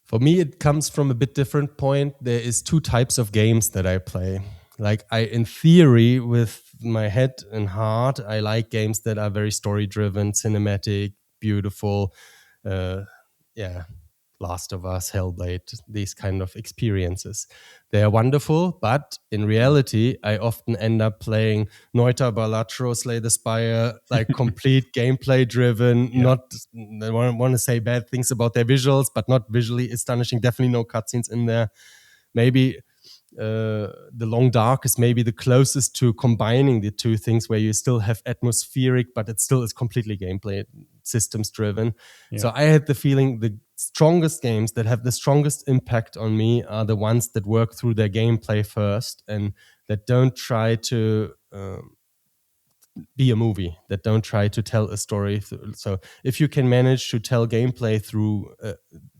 For me, it comes from a bit different point. There is two types of games that I play. Like in theory, with my head and heart, I like games that are very story driven, cinematic, beautiful. Yeah, Last of Us, Hellblade, these kind of experiences. They are wonderful, but in reality, I often end up playing Noita Balatro, Slay the Spire, like complete gameplay driven.
Yeah.
Not, I want to say bad things about their visuals, but not visually astonishing. Definitely no cutscenes in there. Maybe the Long Dark is maybe the closest to combining the two things, where you still have atmospheric, but it still is completely gameplay systems driven.
Yeah.
So I had the feeling the strongest games that have the strongest impact on me are the ones that work through their gameplay first, and that don't try to be a movie, that don't try to tell a story. So if you can manage to tell gameplay through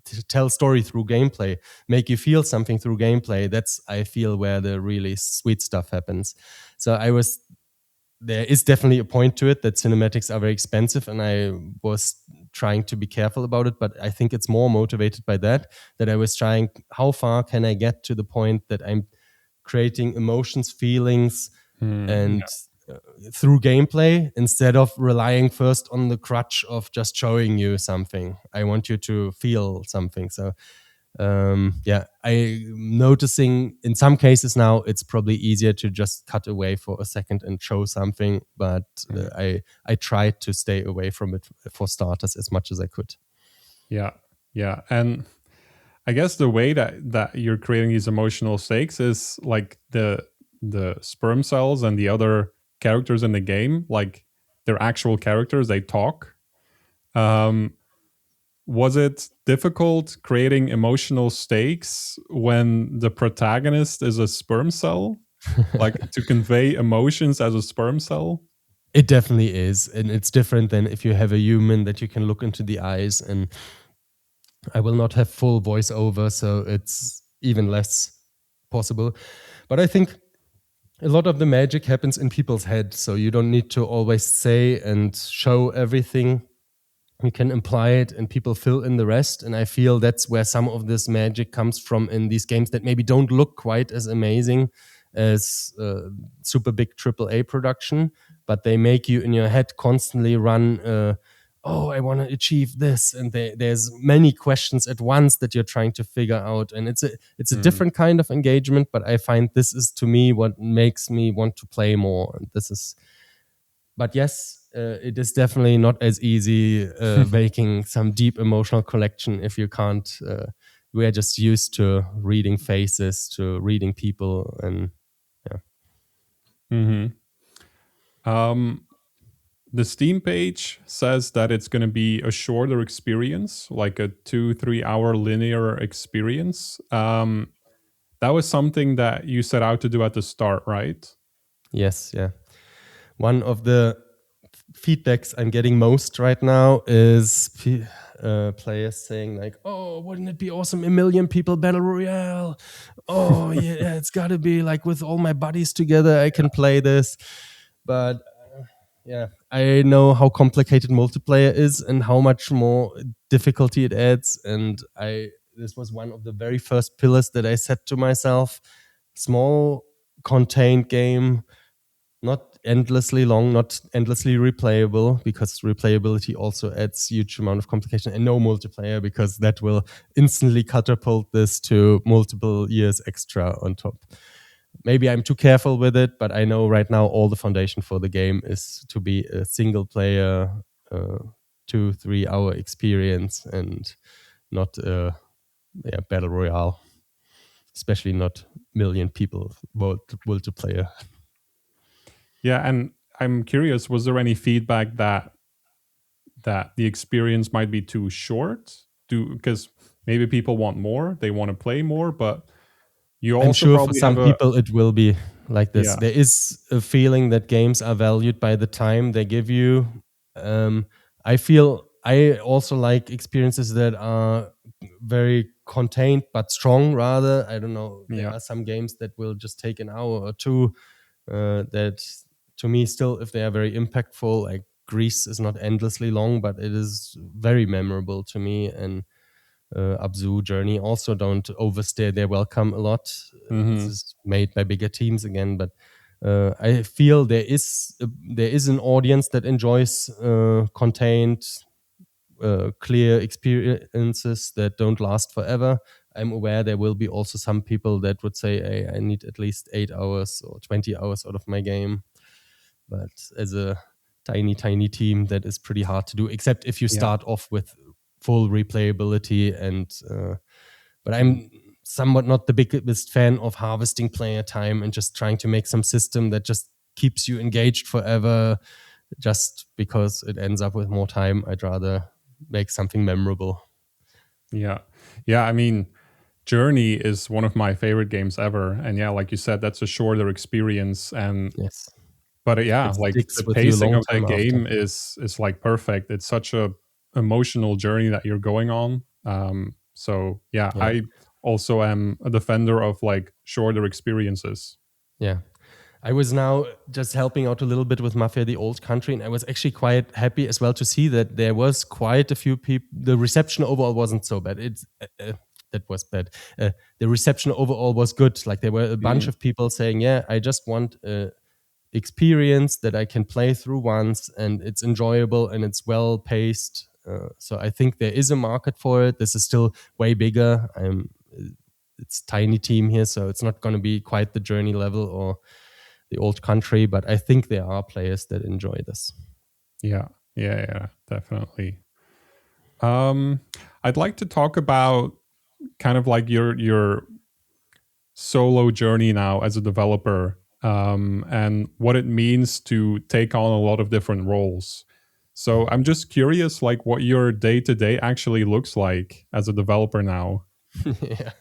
to tell story through gameplay, make you feel something through gameplay, that's, I feel, where the really sweet stuff happens. So there is definitely a point to it that cinematics are very expensive, and I was trying to be careful about it, but I think it's more motivated by that I was trying, how far can I get to the point that I'm creating emotions, feelings, and through gameplay, instead of relying first on the crutch of just showing you something. I want you to feel something. So I'm noticing in some cases now it's probably easier to just cut away for a second and show something, but I tried to stay away from it for starters as much as I could.
Yeah. And I guess the way that you're creating these emotional stakes is like the sperm cells and the other characters in the game, like they're actual characters, they talk. Was it difficult creating emotional stakes when the protagonist is a sperm cell? Like to convey emotions as a sperm cell?
It definitely is. And it's different than if you have a human that you can look into the eyes, and I will not have full voiceover, so it's even less possible. But I think a lot of the magic happens in people's head, so you don't need to always say and show everything. You can imply it and people fill in the rest. And I feel that's where some of this magic comes from in these games that maybe don't look quite as amazing as super big AAA production, but they make you in your head constantly run, oh, I want to achieve this. And there's many questions at once that you're trying to figure out. And it's a different kind of engagement, but I find this is, to me, what makes me want to play more. And this is, but yes, it is definitely not as easy making some deep emotional collection if you can't. We are just used to reading faces, to reading people, and yeah.
The Steam page says that it's going to be a shorter experience, like a 2-3 hour linear experience. That was something that you set out to do at the start, right?
Yes, yeah. One of the feedbacks I'm getting most right now is players saying like, "Oh, wouldn't it be awesome? 1,000,000 people battle royale. Oh yeah, it's got to be like with all my buddies together, I can play this." But yeah, I know how complicated multiplayer is and how much more difficulty it adds. And this was one of the very first pillars that I set to myself: small, contained game, not endlessly long, not endlessly replayable, because replayability also adds huge amount of complication, and no multiplayer, because that will instantly catapult this to multiple years extra on top. Maybe I'm too careful with it, but I know right now all the foundation for the game is to be a single player, 2-3 hour experience, and not a battle royale, especially not million people multiplayer.
Yeah, and I'm curious, was there any feedback that the experience might be too short? Because maybe people want more, they want to play more, but you
I'm
also
sure for
probably have
some people it will be like this.
Yeah.
There is a feeling that games are valued by the time they give you. I feel I also like experiences that are very contained but strong, rather. I don't know. There
Yeah.
are some games that will just take an hour or two. That, to me, still, if they are very impactful, like Greece is not endlessly long, but it is very memorable to me. And Abzu Journey also don't overstay their welcome a lot. This is made by bigger teams again, but I feel there is an audience that enjoys contained, clear experiences that don't last forever. I'm aware there will be also some people that would say, hey, I need at least 8 hours or 20 hours out of my game. But as a tiny, tiny team, that is pretty hard to do, except if you start off with full replayability. But I'm somewhat not the biggest fan of harvesting player time and just trying to make some system that just keeps you engaged forever just because it ends up with more time. I'd rather make something memorable.
Yeah. I mean, Journey is one of my favorite games ever, and yeah, like you said, that's a shorter experience. And
yes,
but yeah,
it
like
sticks
the
with you
pacing
long
of that
time
game
after.
is like perfect. It's such a emotional journey that you're going on. So yeah,
Yeah.
I also am a defender of like shorter experiences.
Yeah. I was now just helping out a little bit with Mafia the Old Country, and I was actually quite happy as well to see that there was quite a few people. The reception overall wasn't so bad. That was bad. The reception overall was good. Like there were a bunch of people saying, "Yeah, I just want experience that I can play through once, and it's enjoyable and it's well paced." So I think there is a market for it. This is still way bigger. It's tiny team here, so it's not going to be quite the Journey level or the Old Country, but I think there are players that enjoy this.
Yeah, definitely. I'd like to talk about kind of like your solo journey now as a developer, and what it means to take on a lot of different roles. So I'm just curious, like what your day to day actually looks like as a developer now.
Yeah.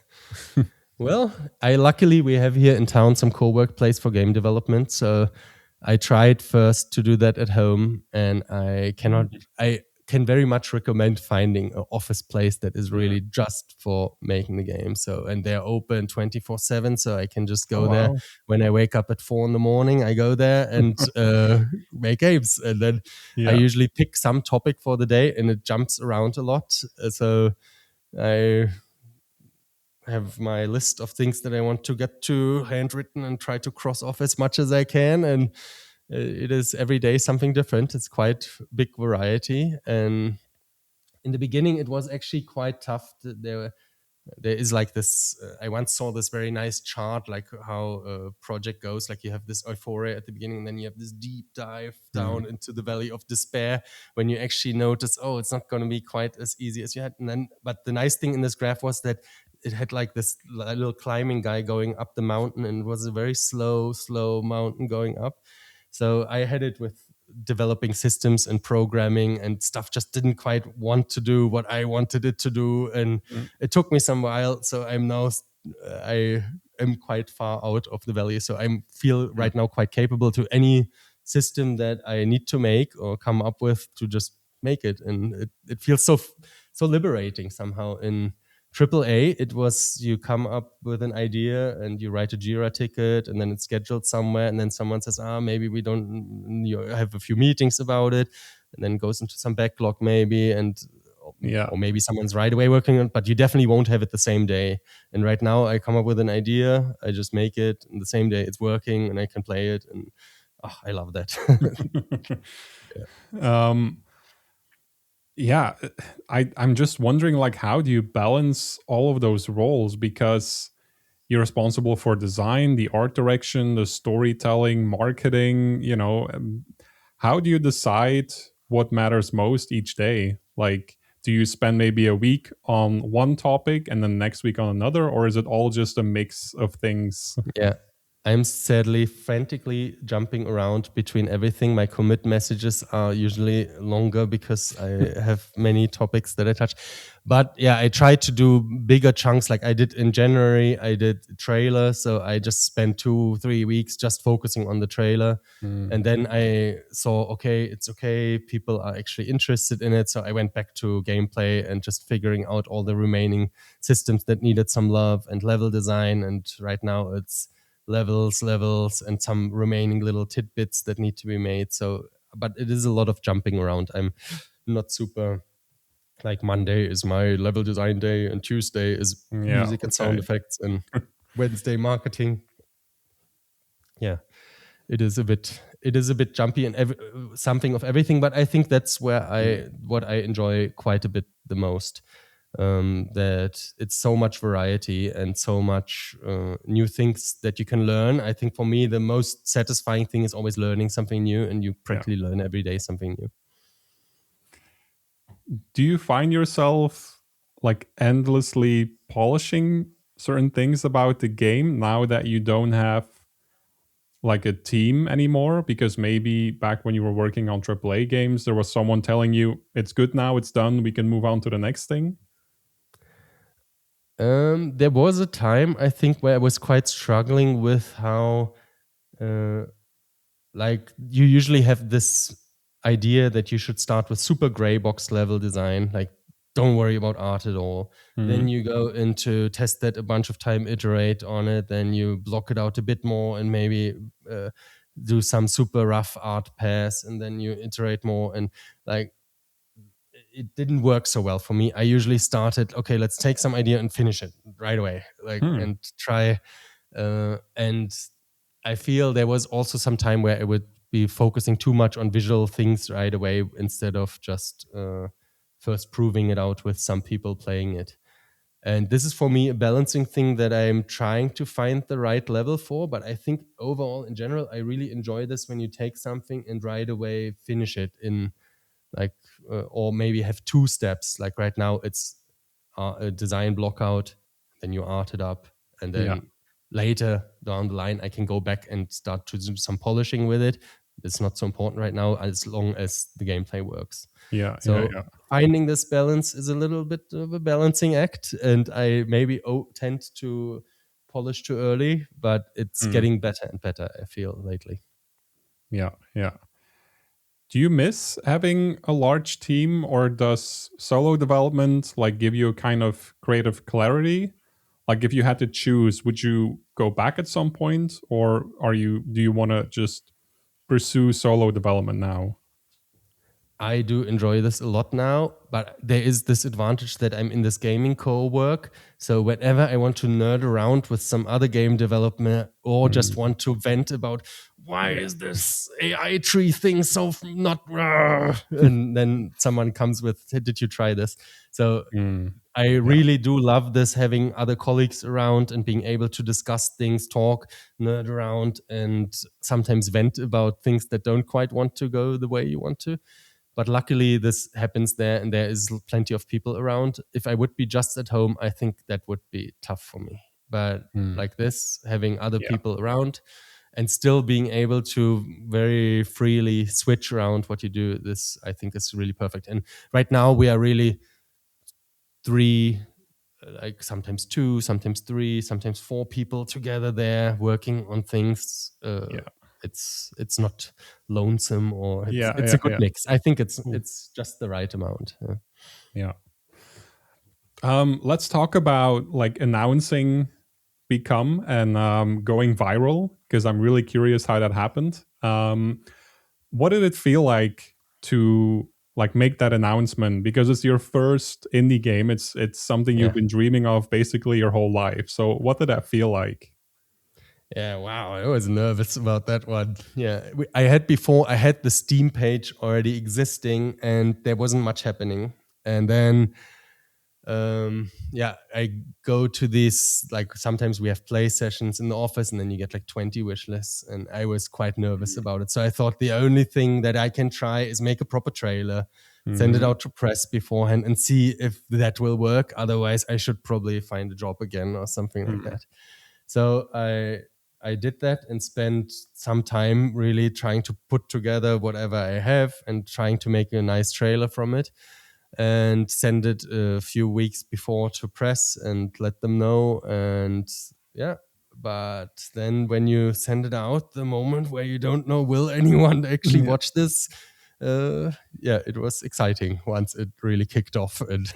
Well, I luckily we have here in town some co-work place for game development. So I tried first to do that at home, and I can very much recommend finding an office place that is really just for making the game. So, and they're open 24/7. So I can just
Oh
go there
wow.
when I wake up at 4 in the morning. I go there and make games. And then I
Yeah.
usually pick some topic for the day, and it jumps around a lot. So I have my list of things that I want to get to handwritten and try to cross off as much as I can. And it is every day something different. It's quite big variety. And in the beginning, it was actually quite tough. There is like this. I once saw this very nice chart, like how a project goes. Like you have this euphoria at the beginning, and then you have this deep dive down into the valley of despair when you actually notice, oh, it's not going to be quite as easy as you had. And then, but the nice thing in this graph was that it had like this little climbing guy going up the mountain, and it was a very slow mountain going up. So I had it with developing systems and programming, and stuff just didn't quite want to do what I wanted it to do. And it took me some while. So I'm now, I am quite far out of the valley. So I feel right now quite capable to any system that I need to make or come up with to just make it. And it feels so liberating somehow. In AAA, it was you come up with an idea and you write a Jira ticket, and then it's scheduled somewhere, and then someone says, maybe we don't, you have a few meetings about it, and then it goes into some backlog maybe, and or maybe someone's right away working on it, but you definitely won't have it the same day. And right now I come up with an idea, I just make it, and the same day it's working and I can play it, and I love that.
Yeah. I'm just wondering, like, how do you balance all of those roles? Because you're responsible for design, the art direction, the storytelling, marketing, how do you decide what matters most each day? Like, do you spend maybe a week on one topic and then next week on another, or is it all just a mix of things?
Yeah. I'm sadly frantically jumping around between everything. My commit messages are usually longer because I have many topics that I touch. But yeah, I try to do bigger chunks. Like I did in January, I did trailer. So I just spent 2-3 weeks just focusing on the trailer. And then I saw, okay, it's okay. People are actually interested in it. So I went back to gameplay and just figuring out all the remaining systems that needed some love and level design. And right now it's levels, and some remaining little tidbits that need to be made. So, but it is a lot of jumping around. I'm not super like Monday is my level design day, and Tuesday is
Yeah.
music and sound
Okay.
effects, and Wednesday marketing. Yeah, it is a bit it is a bit jumpy and something of everything, but I think that's where what I enjoy quite a bit the most. That it's so much variety and so much new things that you can learn. I think for me, the most satisfying thing is always learning something new, and you practically learn every day something new.
Do you find yourself like endlessly polishing certain things about the game now that you don't have like a team anymore? Because maybe back when you were working on AAA games, there was someone telling you it's good now, it's done, we can move on to the next thing.
There was a time, I think, where I was quite struggling with how, like, you usually have this idea that you should start with super gray box level design, like, don't worry about art at all. Then you go into test that a bunch of time, iterate on it, then you block it out a bit more and maybe do some super rough art pass, and then you iterate more. And like, it didn't work so well for me. I usually started, okay, let's take some idea and finish it right away, like, and try. And I feel there was also some time where I would be focusing too much on visual things right away instead of just first proving it out with some people playing it. And this is for me a balancing thing that I'm trying to find the right level for. But I think overall, in general, I really enjoy this when you take something and right away finish it in, like, or maybe have two steps. Like right now, it's a design block out, then you art it up, and then later down the line, I can go back and start to do some polishing with it. It's not so important right now as long as the gameplay works. So finding this balance is a little bit of a balancing act, and I maybe tend to polish too early, but it's getting better and better, I feel, lately.
Yeah. Do you miss having a large team, or does solo development like give you a kind of creative clarity? Like if you had to choose, would you go back at some point, or do you want to just pursue solo development now?
I do enjoy this a lot now, but there is this advantage that I'm in this gaming co-work. So whenever I want to nerd around with some other game development or just want to vent about why is this AI tree thing so not, and then someone comes with, hey, did you try this? So I really do love this, having other colleagues around and being able to discuss things, talk, nerd around, and sometimes vent about things that don't quite want to go the way you want to. But luckily, this happens there, and there is plenty of people around. If I would be just at home, I think that would be tough for me. But like this, having other people around and still being able to very freely switch around what you do, this I think is really perfect. And right now, we are really three, like sometimes two, sometimes three, sometimes four people together there working on things. It's not lonesome, or it's a good mix. I think it's just the right amount.
Let's talk about like announcing Become and going viral, because I'm really curious how that happened. What did it feel like to like make that announcement? Because it's your first indie game. It's something you've been dreaming of basically your whole life. So what did that feel like?
Yeah, wow. I was nervous about that one. Yeah, I had the Steam page already existing and there wasn't much happening. And then, I go to these, like sometimes we have play sessions in the office and then you get like 20 wish lists. And I was quite nervous about it. So I thought the only thing that I can try is make a proper trailer, send it out to press beforehand and see if that will work. Otherwise, I should probably find a job again or something like that. So I did that and spent some time really trying to put together whatever I have and trying to make a nice trailer from it and send it a few weeks before to press and let them know. And but then when you send it out, the moment where you don't know, will anyone actually watch this? It was exciting once it really kicked off, and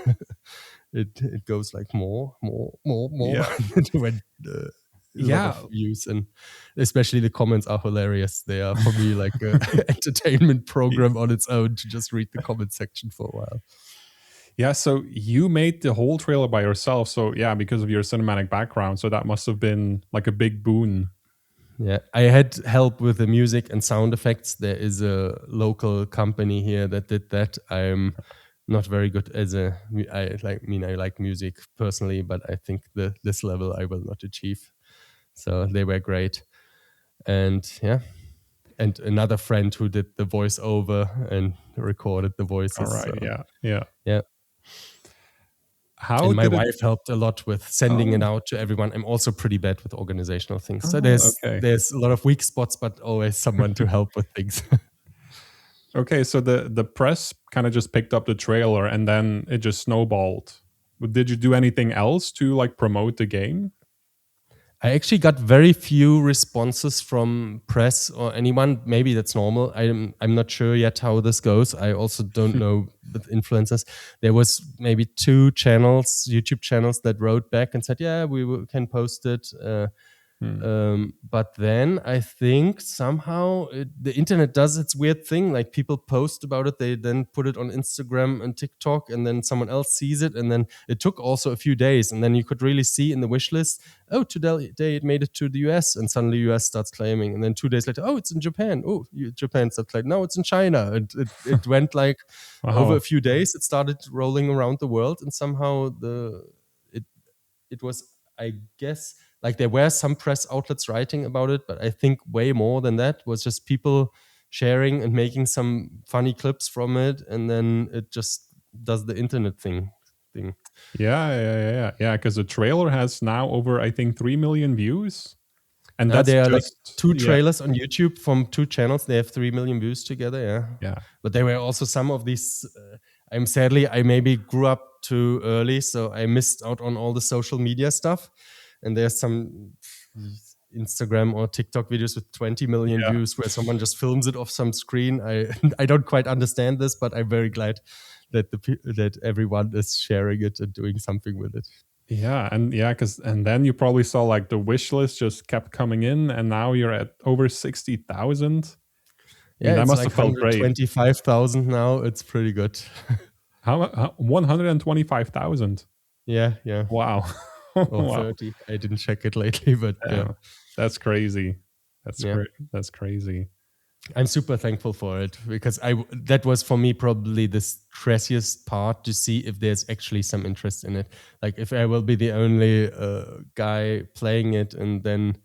it goes like more. It went a lot of views, and especially the comments are hilarious. They are for me like an entertainment program on its own to just read the comment section for a while.
Yeah, so you made the whole trailer by yourself. So yeah, because of your cinematic background, so that must have been like a big boon.
Yeah, I had help with the music and sound effects. There is a local company here that did that. I'm not very good as a. I like music personally, but I think this level I will not achieve. So they were great, and yeah, and another friend who did the voiceover and recorded the
All
voices.
right.
So
Yeah. Yeah.
yeah,
How
and my
did it?
wife helped a lot with sending it
Oh,
out to everyone. I'm also pretty bad with organizational things, so
oh,
there's
okay.
there's a lot of weak spots, but always someone to help with things.
Okay, so the press kind of just picked up the trailer and then it just snowballed. Did you do anything else to like promote the game?
I actually got very few responses from press or anyone. Maybe that's normal. I'm not sure yet how this goes. I also don't know with influencers. There was maybe 2 channels, YouTube channels, that wrote back and said, "Yeah, can post it."
Hmm.
But then I think somehow the internet does its weird thing. Like people post about it, they then put it on Instagram and TikTok, and then someone else sees it. And then it took also a few days. And then you could really see in the wish list, oh, today it made it to the US. And suddenly US starts claiming. And then 2 days later, oh, it's in Japan. Oh, Japan starts claiming. No, it's in China. And it went like over a
Wow.
few days, it started rolling around the world. And somehow it it was, I guess, like there were some press outlets writing about it, but I think way more than that was just people sharing and making some funny clips from it, and then it just does the internet thing.
Yeah. Because the trailer has now over, I think, 3 million views, and that's
There are like
just
2
yeah,
trailers on YouTube from 2 channels. They have 3 million views together. Yeah,
yeah,
but there were also some of these. I maybe grew up too early, so I missed out on all the social media stuff. And there's some Instagram or TikTok videos with 20 million
yeah,
views where someone just films it off some screen. I I don't quite understand this, but I'm very glad that that everyone is sharing it and doing something with it.
because and then you probably saw like the wish list just kept coming in, and now you're at over 60,000. I mean,
Yeah,
that
it's
must
like
have felt great.
125,000 now. It's pretty good.
How 125,000?
Yeah, yeah.
Wow.
Or
Wow.
30. I didn't check it lately, but yeah.
Damn. That's crazy. That's
Yeah.
great. That's crazy.
I'm super thankful for it because that was for me probably the stressiest part, to see if there's actually some interest in it. Like if I will be the only guy playing it, and then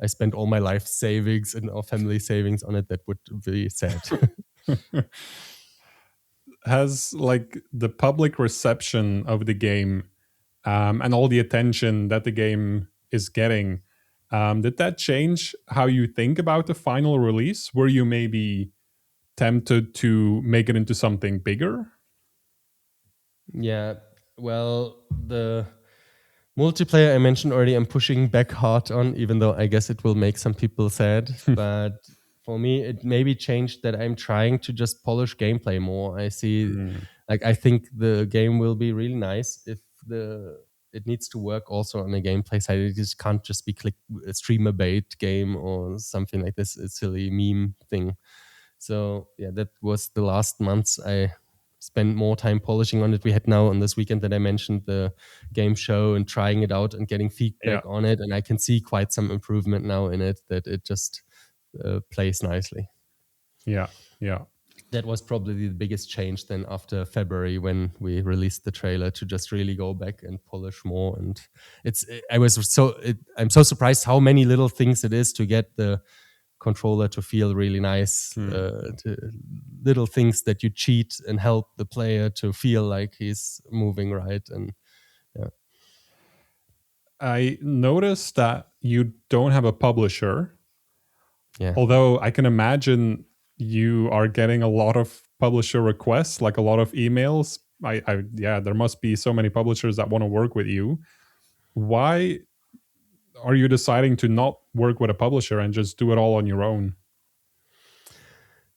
I spend all my life savings and our family savings on it, that would be sad.
Has like the public reception of the game, and all the attention that the game is getting, did that change how you think about the final release? Were you maybe tempted to make it into something bigger?
Yeah, well, the multiplayer I mentioned already, I'm pushing back hard on, even though I guess it will make some people sad. But for me, it maybe changed that I'm trying to just polish gameplay more. I see,
Mm,
like, I think the game will be really nice if it needs to work also on the gameplay side. It just can't just be a streamer bait game or something like this, a silly meme thing. So yeah, that was the last months I spent more time polishing on it. We had now on this weekend that I mentioned the game show and trying it out and getting
yeah,
feedback on it, and I can see quite some improvement now in it, that it just plays nicely.
yeah, yeah,
That was probably the biggest change then after February, when we released the trailer, to just really go back and polish more. And I'm so surprised how many little things it is to get the controller to feel really nice,
Hmm.
little things that you cheat and help the player to feel like he's moving right. And yeah.
I noticed that you don't have a publisher,
Yeah.
although I can imagine you are getting a lot of publisher requests, like a lot of emails. Yeah, there must be so many publishers that want to work with you. Why are you deciding to not work with a publisher and just do it all on your own?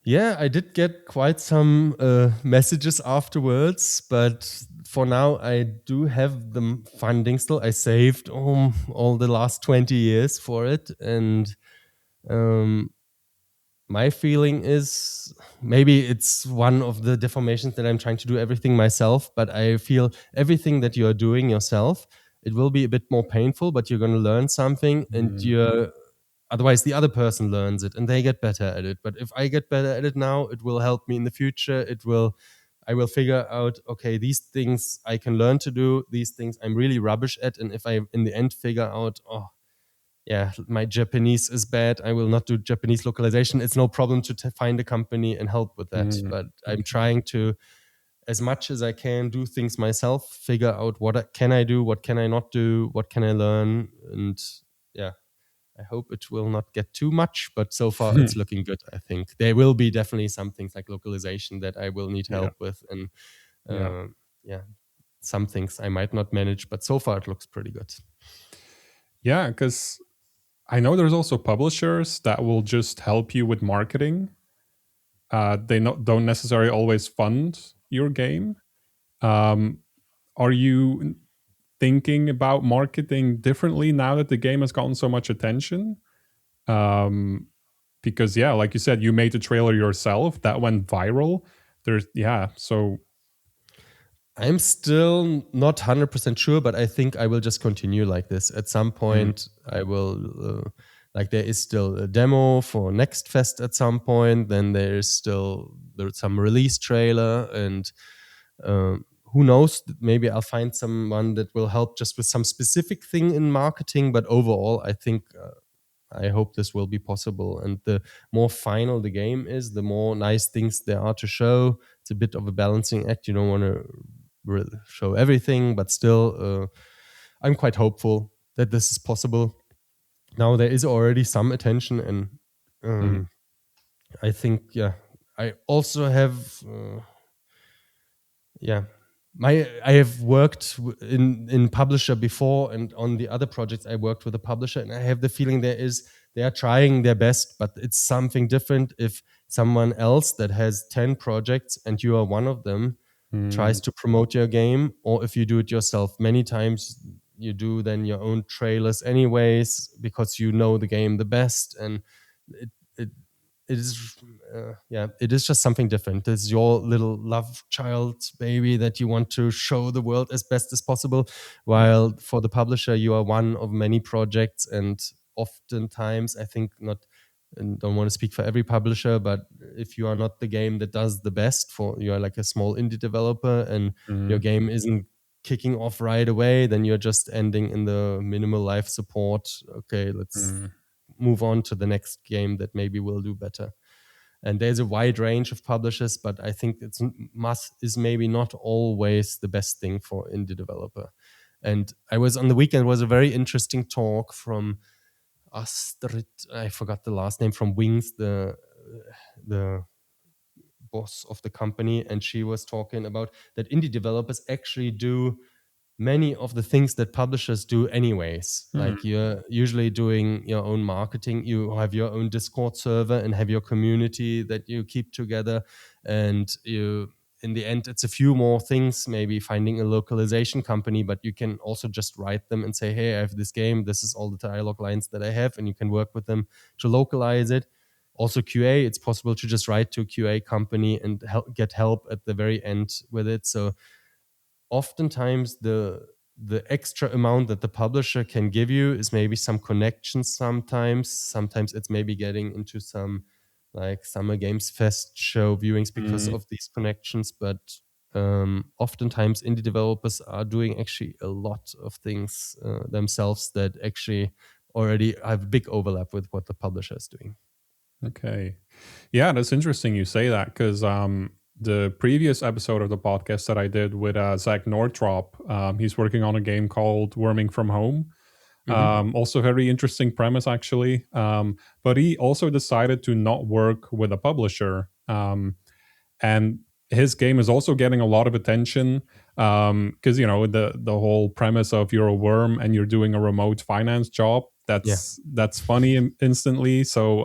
Yeah, I did get quite some messages afterwards, but for now, I do have the funding still. I saved all the last 20 years for it. And um, my feeling is, maybe it's one of the deformations, that I'm trying to do everything myself, but I feel everything that you're doing yourself, it will be a bit more painful, but you're going to learn something, and
Mm,
you're otherwise the other person learns it and they get better at it. But if I get better at it now, it will help me in the future. I will figure out, okay, these things I can learn to do, these things I'm really rubbish at. And if I in the end figure out, oh yeah, my Japanese is bad, I will not do Japanese localization, it's no problem to find a company and help with that.
Mm.
But I'm
Okay.
trying to, as much as I can, do things myself, figure out can I do, what can I not do, what can I learn. And yeah, I hope it will not get too much, but so far it's looking good. I think there will be definitely some things like localization that I will need
Yeah.
help with, and
Yeah.
yeah, some things I might not manage, but so far it looks pretty good.
Yeah, because I know there's also publishers that will just help you with marketing. They don't necessarily always fund your game. Um, are you thinking about marketing differently now that the game has gotten so much attention? Um, because yeah, like you said, you made the trailer yourself that went viral. So
I'm still not 100% sure, but I think I will just continue like this. At some
mm,
point, I will, like, there is still a demo for Next Fest at some point. Then there's some release trailer, and who knows? Maybe I'll find someone that will help just with some specific thing in marketing. But overall, I think I hope this will be possible. And the more final the game is, the more nice things there are to show. It's a bit of a balancing act. You don't want to show everything, but still, I'm quite hopeful that this is possible. Now there is already some attention, and
mm,
I think, yeah, I also have, yeah, I have worked in publisher before, and on the other projects I worked with a publisher, and I have the feeling they are trying their best, but it's something different if someone else that has 10 projects and you are one of them
mm,
tries to promote your game, or if you do it yourself. Many times you do then your own trailers anyways because you know the game the best, and it it, it is yeah, it is just something different. It's your little love child baby that you want to show the world as best as possible,
yeah.
while for the publisher you are one of many projects. And oftentimes, I think, not, and don't want to speak for every publisher, but if you are not the game that does the best, for you are like a small indie developer and your
Mm,
game isn't kicking off right away, then you're just ending in the minimal life support. Okay, let's
mm,
move on to the next game that maybe will do better. And there's a wide range of publishers, but I think is maybe not always the best thing for indie developer. And I was on the weekend, was a very interesting talk from Astrid, I forgot the last name, from Wings, the boss of the company, and she was talking about that indie developers actually do many of the things that publishers do anyways.
mm,
Like, you're usually doing your own marketing, you have your own Discord server and have your community that you keep together, and you, in the end, it's a few more things, maybe finding a localization company, but you can also just write them and say, hey, I have this game, this is all the dialogue lines that I have, and you can work with them to localize it. Also QA, it's possible to just write to a QA company and get help at the very end with it. So oftentimes the extra amount that the publisher can give you is maybe some connections. Sometimes it's maybe getting into some like Summer Games Fest show viewings because
mm.
of these connections. But oftentimes indie developers are doing actually a lot of things themselves that actually already have a big overlap with what the publisher is doing.
Okay. Yeah, that's interesting you say that because the previous episode of the podcast that I did with Zach Northrop, he's working on a game called Worming from Home.
Hmm.
Also, very interesting premise, actually. But he also decided to not work with a publisher. And his game is also getting a lot of attention because the whole premise of you're a worm and you're doing a remote finance job,
Yeah,
that's funny instantly. So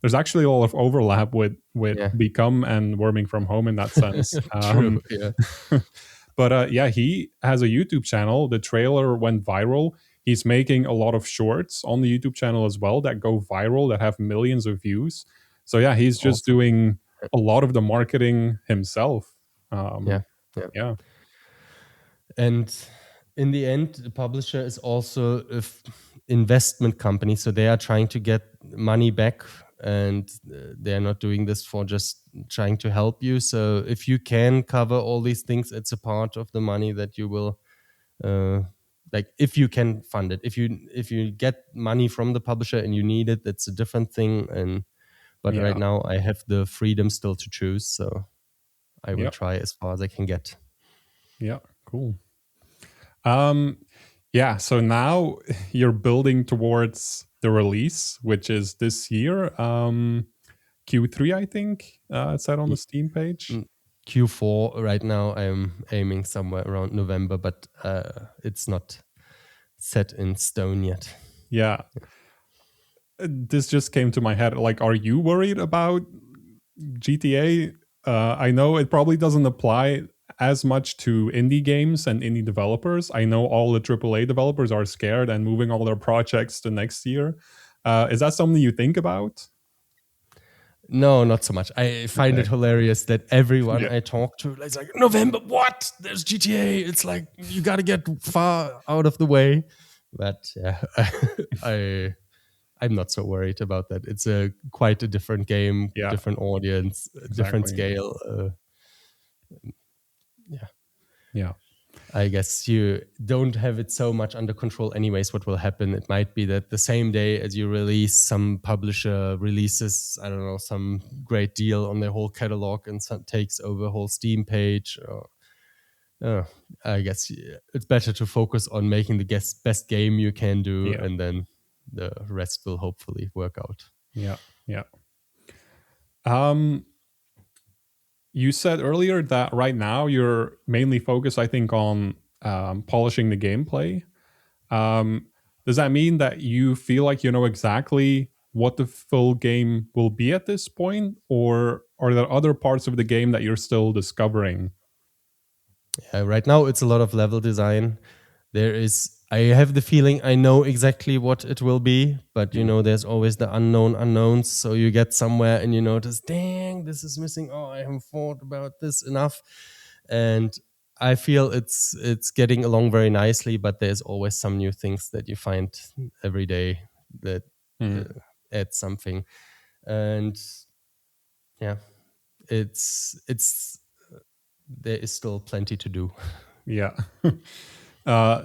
there's actually a lot of overlap with
yeah.
Become and Worming from Home in that sense.
True. Yeah,
But yeah, he has a YouTube channel. The trailer went viral. He's making a lot of shorts on the YouTube channel as well that go viral, that have millions of views. So yeah, he's just
awesome.
doing a lot of the marketing himself.
Yeah,
Um,
yeah.
yeah.
And in the end, the publisher is also, if investment company, so they are trying to get money back, and they are not doing this for just trying to help you. So if you can cover all these things, it's a part of the money that you will like, if you can fund it. If you get money from the publisher and you need it, that's a different thing. And but right
Yeah.
now I have the freedom still to choose, so I will
Yeah.
try as far as I can get.
Yeah. Cool. Um, yeah. So now you're building towards the release, which is this year, Q3, I think. It said on the Steam page.
Mm, Q4 right now. I'm aiming somewhere around November, but it's not set in stone yet.
Yeah. This just came to my head. Like, are you worried about GTA? I know it probably doesn't apply as much to indie games and indie developers. I know all the AAA developers are scared and moving all their projects to next year. Is that something you think about?
No, not so much. I find it
Okay.
hilarious that everyone
Yeah.
I talk to is like, November, what? There's GTA. It's like you got to get far out of the way. But yeah, I I'm not so worried about that. It's a quite a different game,
Yeah.
different audience, different
Exactly.
scale. Yeah,
Yeah.
I guess you don't have it so much under control anyways. What will happen, it might be that the same day as you release, some publisher releases, I don't know, some great deal on their whole catalog and takes over a whole Steam page. Or, uh, I guess it's better to focus on making the best game you can do,
Yeah.
and then the rest will hopefully work out.
Yeah. Yeah. Um, you said earlier that right now you're mainly focused, I think, on polishing the gameplay. Um, does that mean that you feel like you know exactly what the full game will be at this point, or are there other parts of the game that you're still discovering?
Right now, it's a lot of level design. I have the feeling I know exactly what it will be, but
Mm.
there's always the unknown unknowns. So you get somewhere and you notice, dang, this is missing. Oh, I haven't thought about this enough. And I feel it's getting along very nicely, but there's always some new things that you find every day that
Mm.
uh, add something. And yeah, it's there is still plenty to do.
Yeah.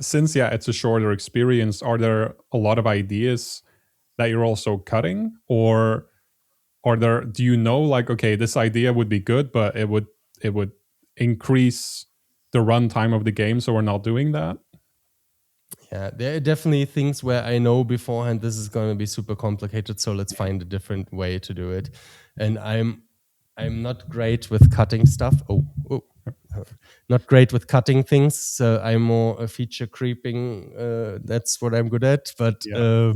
Since it's a shorter experience, are there a lot of ideas that you're also cutting, or are there? Do you know, like, okay, this idea would be good, but it would increase the runtime of the game, so we're not doing that?
Yeah, there are definitely things where I know beforehand this is going to be super complicated, so let's find a different way to do it. And I'm not great with cutting stuff. Not great with cutting things. So I'm more a feature creeping. That's what I'm good at. But
Yeah.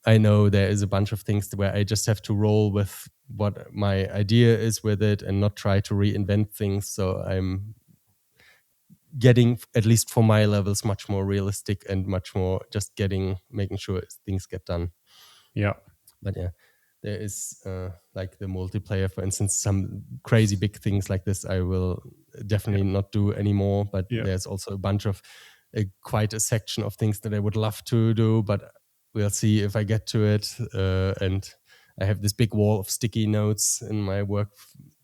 I know there is a bunch of things where I just have to roll with what my idea is with it and not try to reinvent things. So I'm getting, at least for my levels, much more realistic and much more just making sure things get done.
Yeah.
But yeah, there is like the multiplayer, for instance, some crazy big things like this I will definitely not do anymore. But
Yeah.
there's also a bunch of quite a section of things that I would love to do, but we'll see if I get to it. And I have this big wall of sticky notes in my work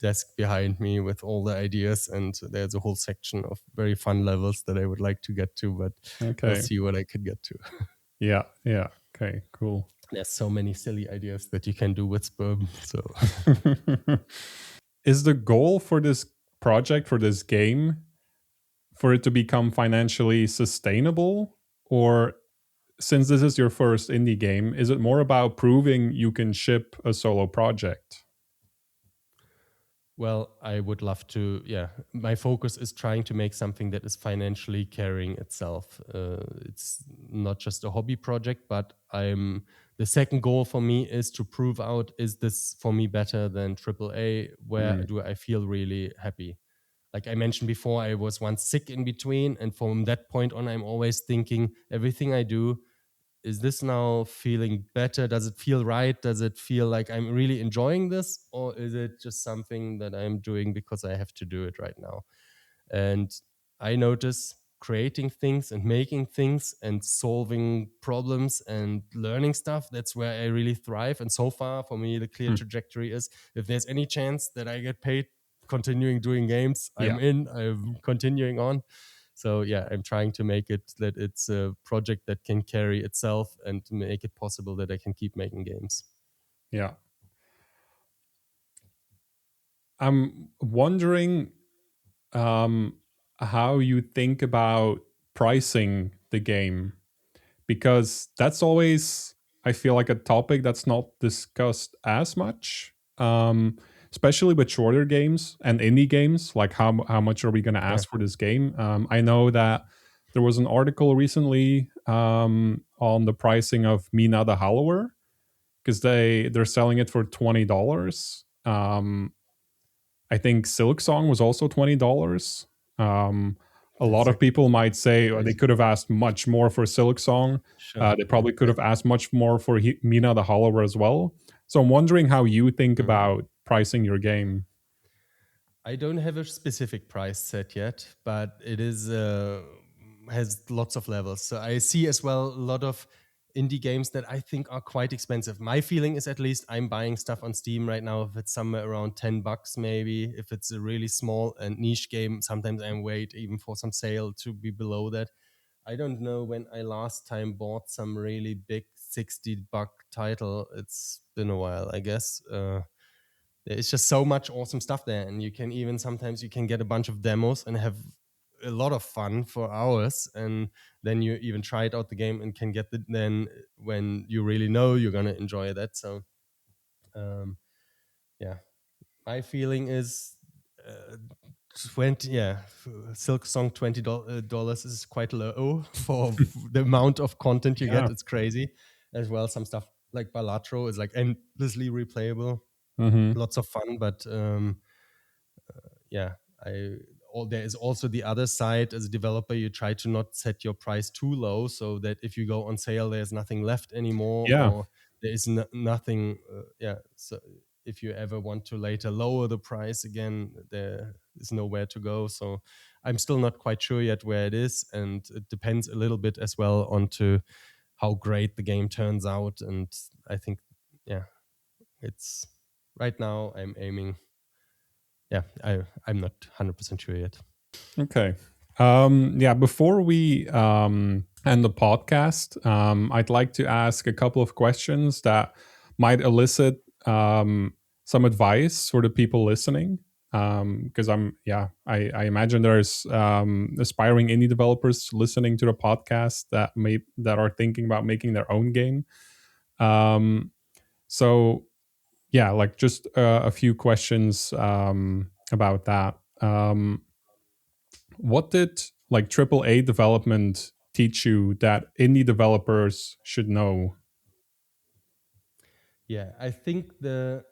desk behind me with all the ideas, and there's a whole section of very fun levels that I would like to get to, but I'll
Okay.
see what I could get to.
Yeah. Yeah. Okay. Cool.
There's so many silly ideas that you can do with Sperm. So
Is the goal for this project, for this game, for it to become financially sustainable? Or since this is your first indie game, is it more about proving you can ship a solo project?
well, I would love to. Yeah, my focus is trying to make something that is financially carrying itself. It's not just a hobby project, but the second goal for me is to prove out, is this for me better than AAA? Where
Mm.
do I feel really happy? Like I mentioned before, I was once sick in between, and from that point on, I'm always thinking everything I do, is this now feeling better? Does it feel right? Does it feel like I'm really enjoying this? Or is it just something that I'm doing because I have to do it right now? And I notice creating things and making things and solving problems and learning stuff. That's where I really thrive. And so far, for me, the clear
Hmm.
trajectory is if there's any chance that I get paid continuing doing games,
Yeah.
I'm continuing on. So yeah, I'm trying to make it that it's a project that can carry itself and to make it possible that I can keep making games.
Yeah. I'm wondering how you think about pricing the game, because that's always, I feel like, a topic that's not discussed as much, especially with shorter games and indie games. Like how much are we going to
Yeah.
ask for this game? I know that there was an article recently on the pricing of Mina the Hollower, because they're selling it for $20. I think Silk Song was also $20. Um, a lot
That's
of
a
people might say they
crazy.
could have asked much more for Silk Song.
Sure.
They
Yeah.
probably could have asked much more for Mina the Hollower as well. So I'm wondering how you think
Mhm.
about pricing your game.
I don't have a specific price set yet, but it is has lots of levels. So I see as well a lot of indie games that I think are quite expensive. My feeling is at least I'm buying stuff on Steam right now if it's somewhere around $10 maybe. If it's a really small and niche game, sometimes I wait even for some sale to be below that. I don't know when I last time bought some really big $60 title. It's been a while, I guess. There's just so much awesome stuff there, and you can even sometimes you can get a bunch of demos and have a lot of fun for hours, and then you even try it out the game and can get it then when you really know you're gonna enjoy that. So um, yeah, my feeling is uh, 20 yeah, Silk Song $20 is quite low for the amount of content you
Yeah.
get. It's crazy. As well, some stuff like Balatro is like endlessly replayable,
Hmm.
lots of fun, but yeah, there is also the other side. As a developer, you try to not set your price too low so that if you go on sale there's nothing left anymore,
Yeah.
or there is nothing yeah, so if you ever want to later lower the price again, there is nowhere to go. So I'm still not quite sure yet where it is, and it depends a little bit as well onto how great the game turns out. And I think, yeah, it's right now I'm aiming, yeah, I'm not 100% sure yet.
Okay. Yeah, before we end the podcast, I'd like to ask a couple of questions that might elicit some advice for the people listening. Because I imagine there's aspiring indie developers listening to the podcast that are thinking about making their own game. Um, so yeah, like just a few questions about that. What did like AAA development teach you that indie developers should know?
Yeah, I think the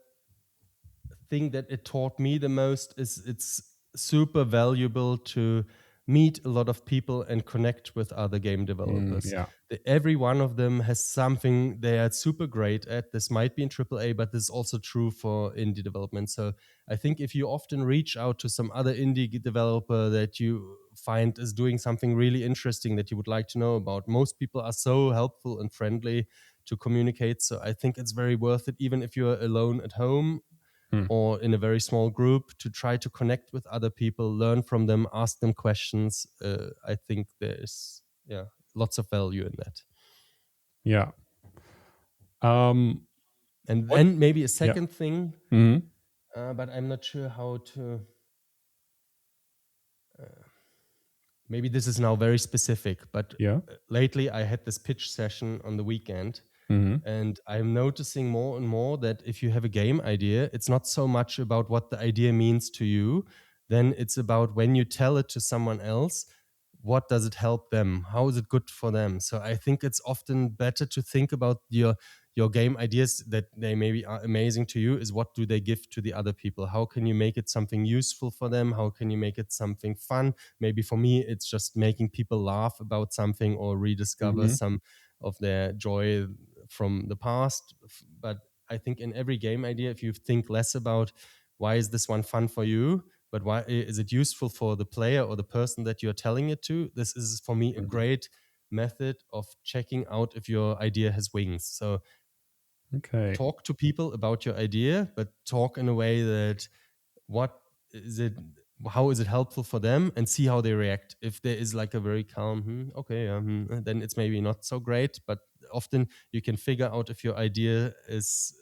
thing that it taught me the most is it's super valuable to meet a lot of people and connect with other game developers.
Yeah.
Every one of them has something they are super great at. This might be in AAA, but this is also true for indie development. So I think if you often reach out to some other indie developer that you find is doing something really interesting that you would like to know about, most people are so helpful and friendly to communicate. So I think it's very worth it, even if you're alone at home
Hmm.
or in a very small group, to try to connect with other people, learn from them, ask them questions. I think there's, yeah, lots of value in that.
Yeah. Um,
And
what?
then maybe a
Yeah.
second thing,
Hmm.
but I'm not sure how to. Maybe this is now very specific, but
Yeah.
lately I had this pitch session on the weekend.
Hmm.
And I'm noticing more and more that if you have a game idea, it's not so much about what the idea means to you. Then it's about when you tell it to someone else, what does it help them? How is it good for them? So I think it's often better to think about your game ideas that they maybe are amazing to you is what do they give to the other people? How can you make it something useful for them? How can you make it something fun? Maybe for me, it's just making people laugh about something or rediscover
Hmm.
some of their joy from the past. But I think in every game idea, if you think less about why is this one fun for you, but why is it useful for the player or the person that you're telling it to? This is for me a great method of checking out if your idea has wings. So
Okay.
talk to people about your idea, but talk in a way that what is it, how is it helpful for them, and see how they react. If there is like a very calm okay, then it's maybe not so great, but often you can figure out if your idea is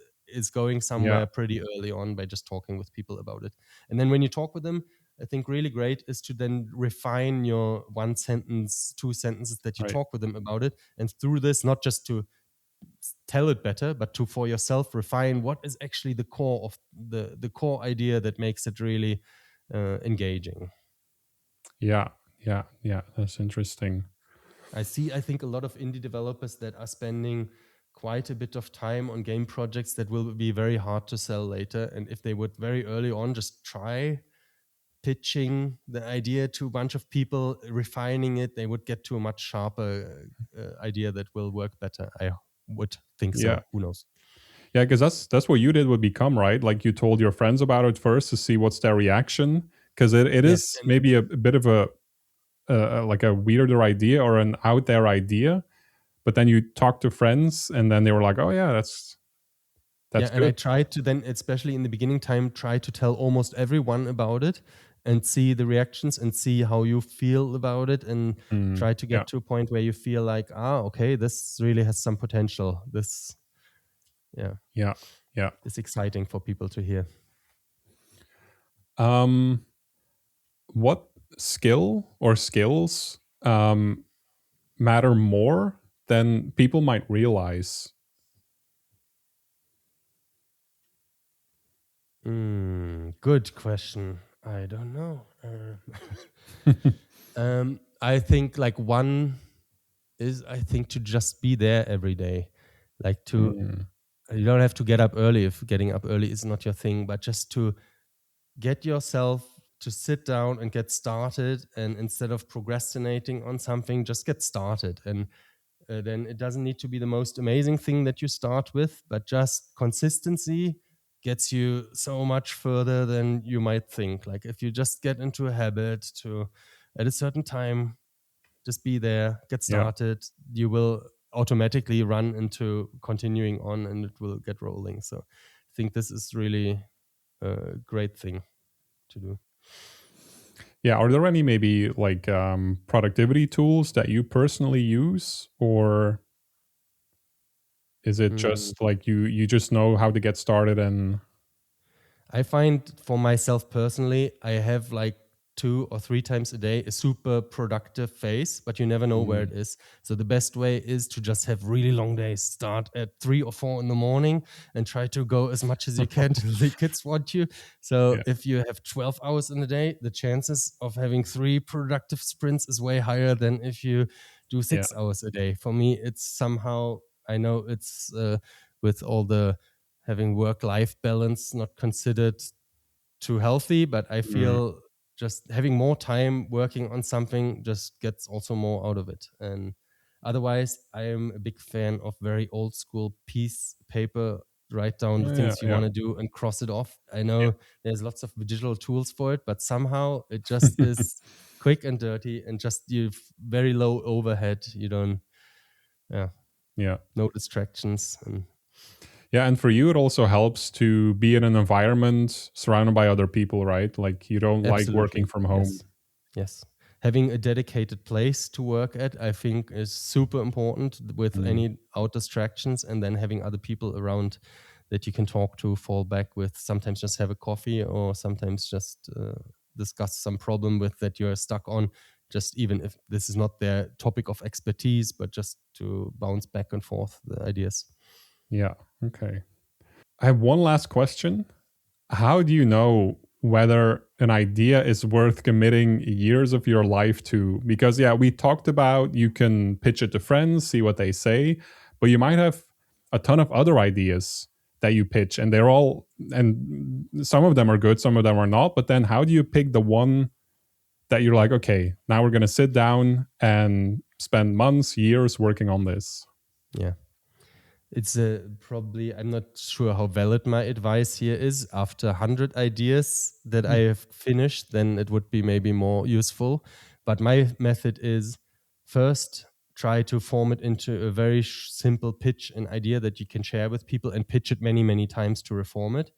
going
Yeah.
somewhere pretty early on by just talking with people about it. And then when you talk with them, I think really great is to then refine your one sentence, two sentences that you
Right.
talk with them about it, and through this, not just to tell it better, but to for yourself refine what is actually the core of the core idea that makes it really engaging.
Yeah. Yeah. Yeah. That's interesting.
I think a lot of indie developers that are spending quite a bit of time on game projects that will be very hard to sell later. And if they would very early on just try pitching the idea to a bunch of people, refining it, they would get to a much sharper idea that will work better. I would think
Yeah.
so. Who knows?
Yeah, because that's what you did with Become, right? Like you told your friends about it first to see what's their reaction, because it
Yes.
is
And
maybe a bit of a like a weirder idea or an out there idea, but then you talk to friends and then they were like, oh yeah,
yeah,
that's
and I
good.
tried to then, especially in the beginning time, try to tell almost everyone about it and see the reactions and see how you feel about it, and try to
Yeah.
get to a point where you feel like, okay, this really has some potential. This, yeah,
Yeah. Yeah.
is exciting for people to hear.
um what skill or skills matter more than people might realize?
Good question. I don't know. I think like one is, I think, to just be there every day, like to,
Mm,
you don't have to get up early if getting up early is not your thing, but just to get yourself to sit down and get started, and instead of procrastinating on something, just get started. And then it doesn't need to be the most amazing thing that you start with, but just consistency gets you so much further than you might think. Like if you just get into a habit to, at a certain time, just be there, get
yeah.
started, you will automatically run into continuing on, and it will get rolling. So I think this is really a great thing to do.
Yeah. Are there any maybe like productivity tools that you personally use, or is it
Mm.
just like you just know how to get started and
I find for myself personally, I have like 2 or 3 times a day a super productive phase, but you never know where it
mm,
is. So the best way is to just have really long days. Start at 3 or 4 in the morning and try to go as much as you can till the kids want you. So
yeah,
if you have 12 hours in a day, the chances of having 3 productive sprints is way higher than if you do
yeah,
6 hours a day. For me, it's somehow, I know it's with all the having work-life balance not considered too healthy, but I
mm,
feel just having more time working on something just gets also more out of it. And otherwise, I am a big fan of very old school piece paper. Write down the
yeah,
things you
yeah,
want to do and cross it off. I know there's lots of digital tools for it, but somehow it just is quick and dirty, and just you very low overhead. You don't, yeah,
yeah.
no distractions. And
Yeah, and for you, it also helps to be in an environment surrounded by other people, right? Like you don't like working
absolutely.
from home.
Yes. Yes. Having a dedicated place to work at, I think, is super important with
Mm,
any out distractions, and then having other people around that you can talk to, fall back with, sometimes just have a coffee, or sometimes just discuss some problem with that you're stuck on, just even if this is not their topic of expertise, but just to bounce back and forth the ideas.
yeah. Okay. I have one last question. How do you know whether an idea is worth committing years of your life to? Because, yeah, we talked about you can pitch it to friends, see what they say, but you might have a ton of other ideas that you pitch, and they're all, and some of them are good, some of them are not. But then how do you pick the one that you're like, okay, now we're going to sit down and spend months, years working on this?
Yeah. It's probably, I'm not sure how valid my advice here is. After 100 ideas that I have finished, then it would be maybe more useful. But my method is first try to form it into a very simple pitch, an idea that you can share with people, and pitch it many, many times to reform it.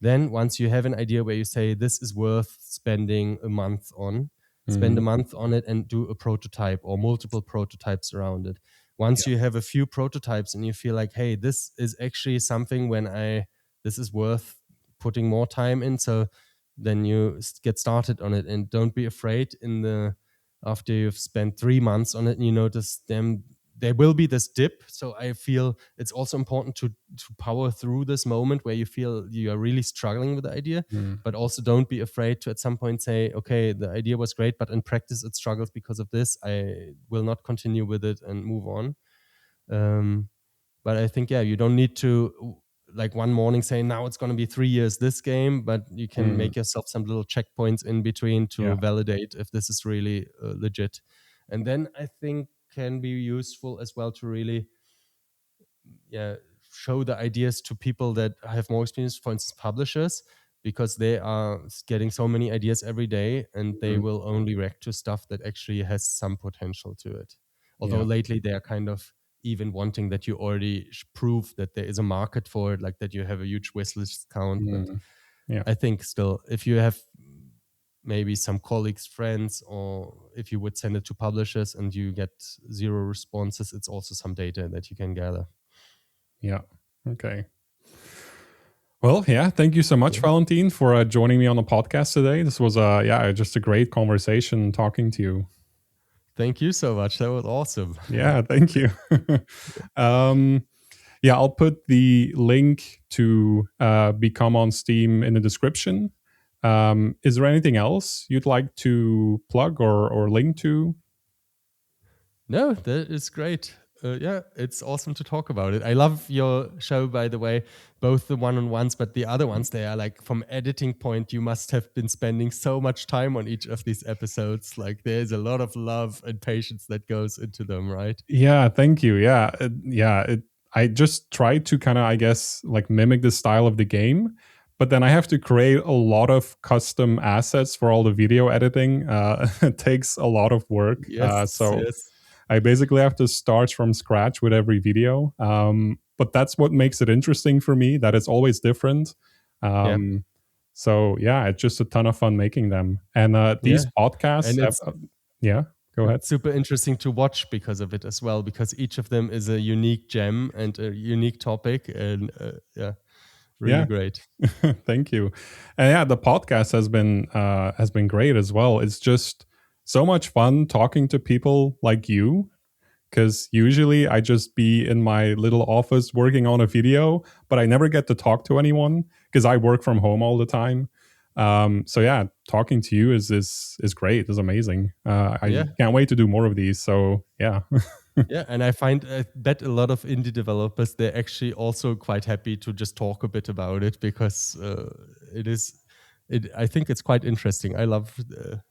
Then once you have an idea where you say this is worth spending a month on, spend a month on it and do a prototype or multiple prototypes around it. Once
Yeah.
you have a few prototypes and you feel like, hey, this is actually something this is worth putting more time in, so then you get started on it, and don't be afraid after you've spent 3 months on it and you notice there will be this dip. So I feel it's also important to power through this moment where you feel you are really struggling with the idea, but also don't be afraid to at some point say, okay, the idea was great, but in practice it struggles because of this. I will not continue with it and move on. But I think, yeah, you don't need to like one morning say, now it's going to be 3 years this game, but you can make yourself some little checkpoints in between to validate if this is really legit. And then I think can be useful as well to really show the ideas to people that have more experience, for instance publishers, because they are getting so many ideas every day and they will only react to stuff that actually has some potential to it. Although lately they are kind of even wanting that you already prove that there is a market for it, like that you have a huge wishlist count. But I think still, if you have maybe some colleagues, friends, or if you would send it to publishers and you get 0 responses, it's also some data that you can gather.
Yeah. Okay. Well, yeah. Thank you so much, Valentin, for joining me on the podcast today. This was just a great conversation talking to you.
Thank you so much. That was awesome.
Yeah, thank you. I'll put the link to become on Steam in the description. Is there anything else you'd like to plug or link to?
No, that is great. It's awesome to talk about it. I love your show, by the way, both the one-on-ones, but the other ones, they are like, from editing point, you must have been spending so much time on each of these episodes. Like there's a lot of love and patience that goes into them, right?
Yeah, thank you. I just try to kind of, I guess, like mimic the style of the game, but then I have to create a lot of custom assets for all the video editing. It takes a lot of work.
Yes.
I basically have to start from scratch with every video. But that's what makes it interesting for me, that it's always different. So it's just a ton of fun making them. And these podcasts,
and it's,
go ahead.
It's super interesting to watch because of it as well, because each of them is a unique gem and a unique topic. And really great.
Thank you. And the podcast has been great as well. It's just so much fun talking to people like you, because usually I just be in my little office working on a video, but I never get to talk to anyone because I work from home all the time. Talking to you is great. It's amazing. I can't wait to do more of these. So yeah.
And I bet a lot of indie developers, they're actually also quite happy to just talk a bit about it, because I think it's quite interesting. I love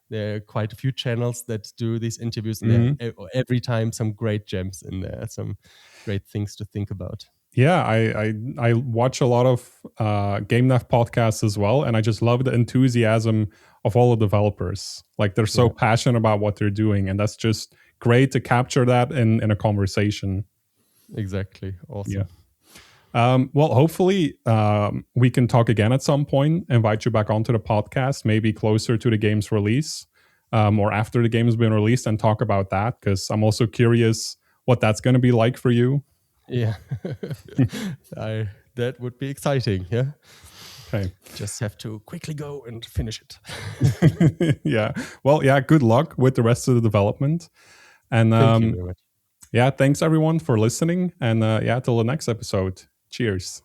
there are quite a few channels that do these interviews, and every time some great gems in there, some great things to think about.
Yeah, I watch a lot of Game Dev podcasts as well, and I just love the enthusiasm of all the developers. Like they're so passionate about what they're doing, and that's just great to capture that in a conversation.
Exactly. Awesome.
Yeah. Well, hopefully we can talk again at some point, invite you back onto the podcast, maybe closer to the game's release or after the game has been released, and talk about that, because I'm also curious what that's going to be like for you.
Yeah, that would be exciting. Yeah.
Okay.
Just have to quickly go and finish it.
Yeah. Well, good luck with the rest of the development. And
thank you very much.
Thanks everyone for listening. And till the next episode. Cheers.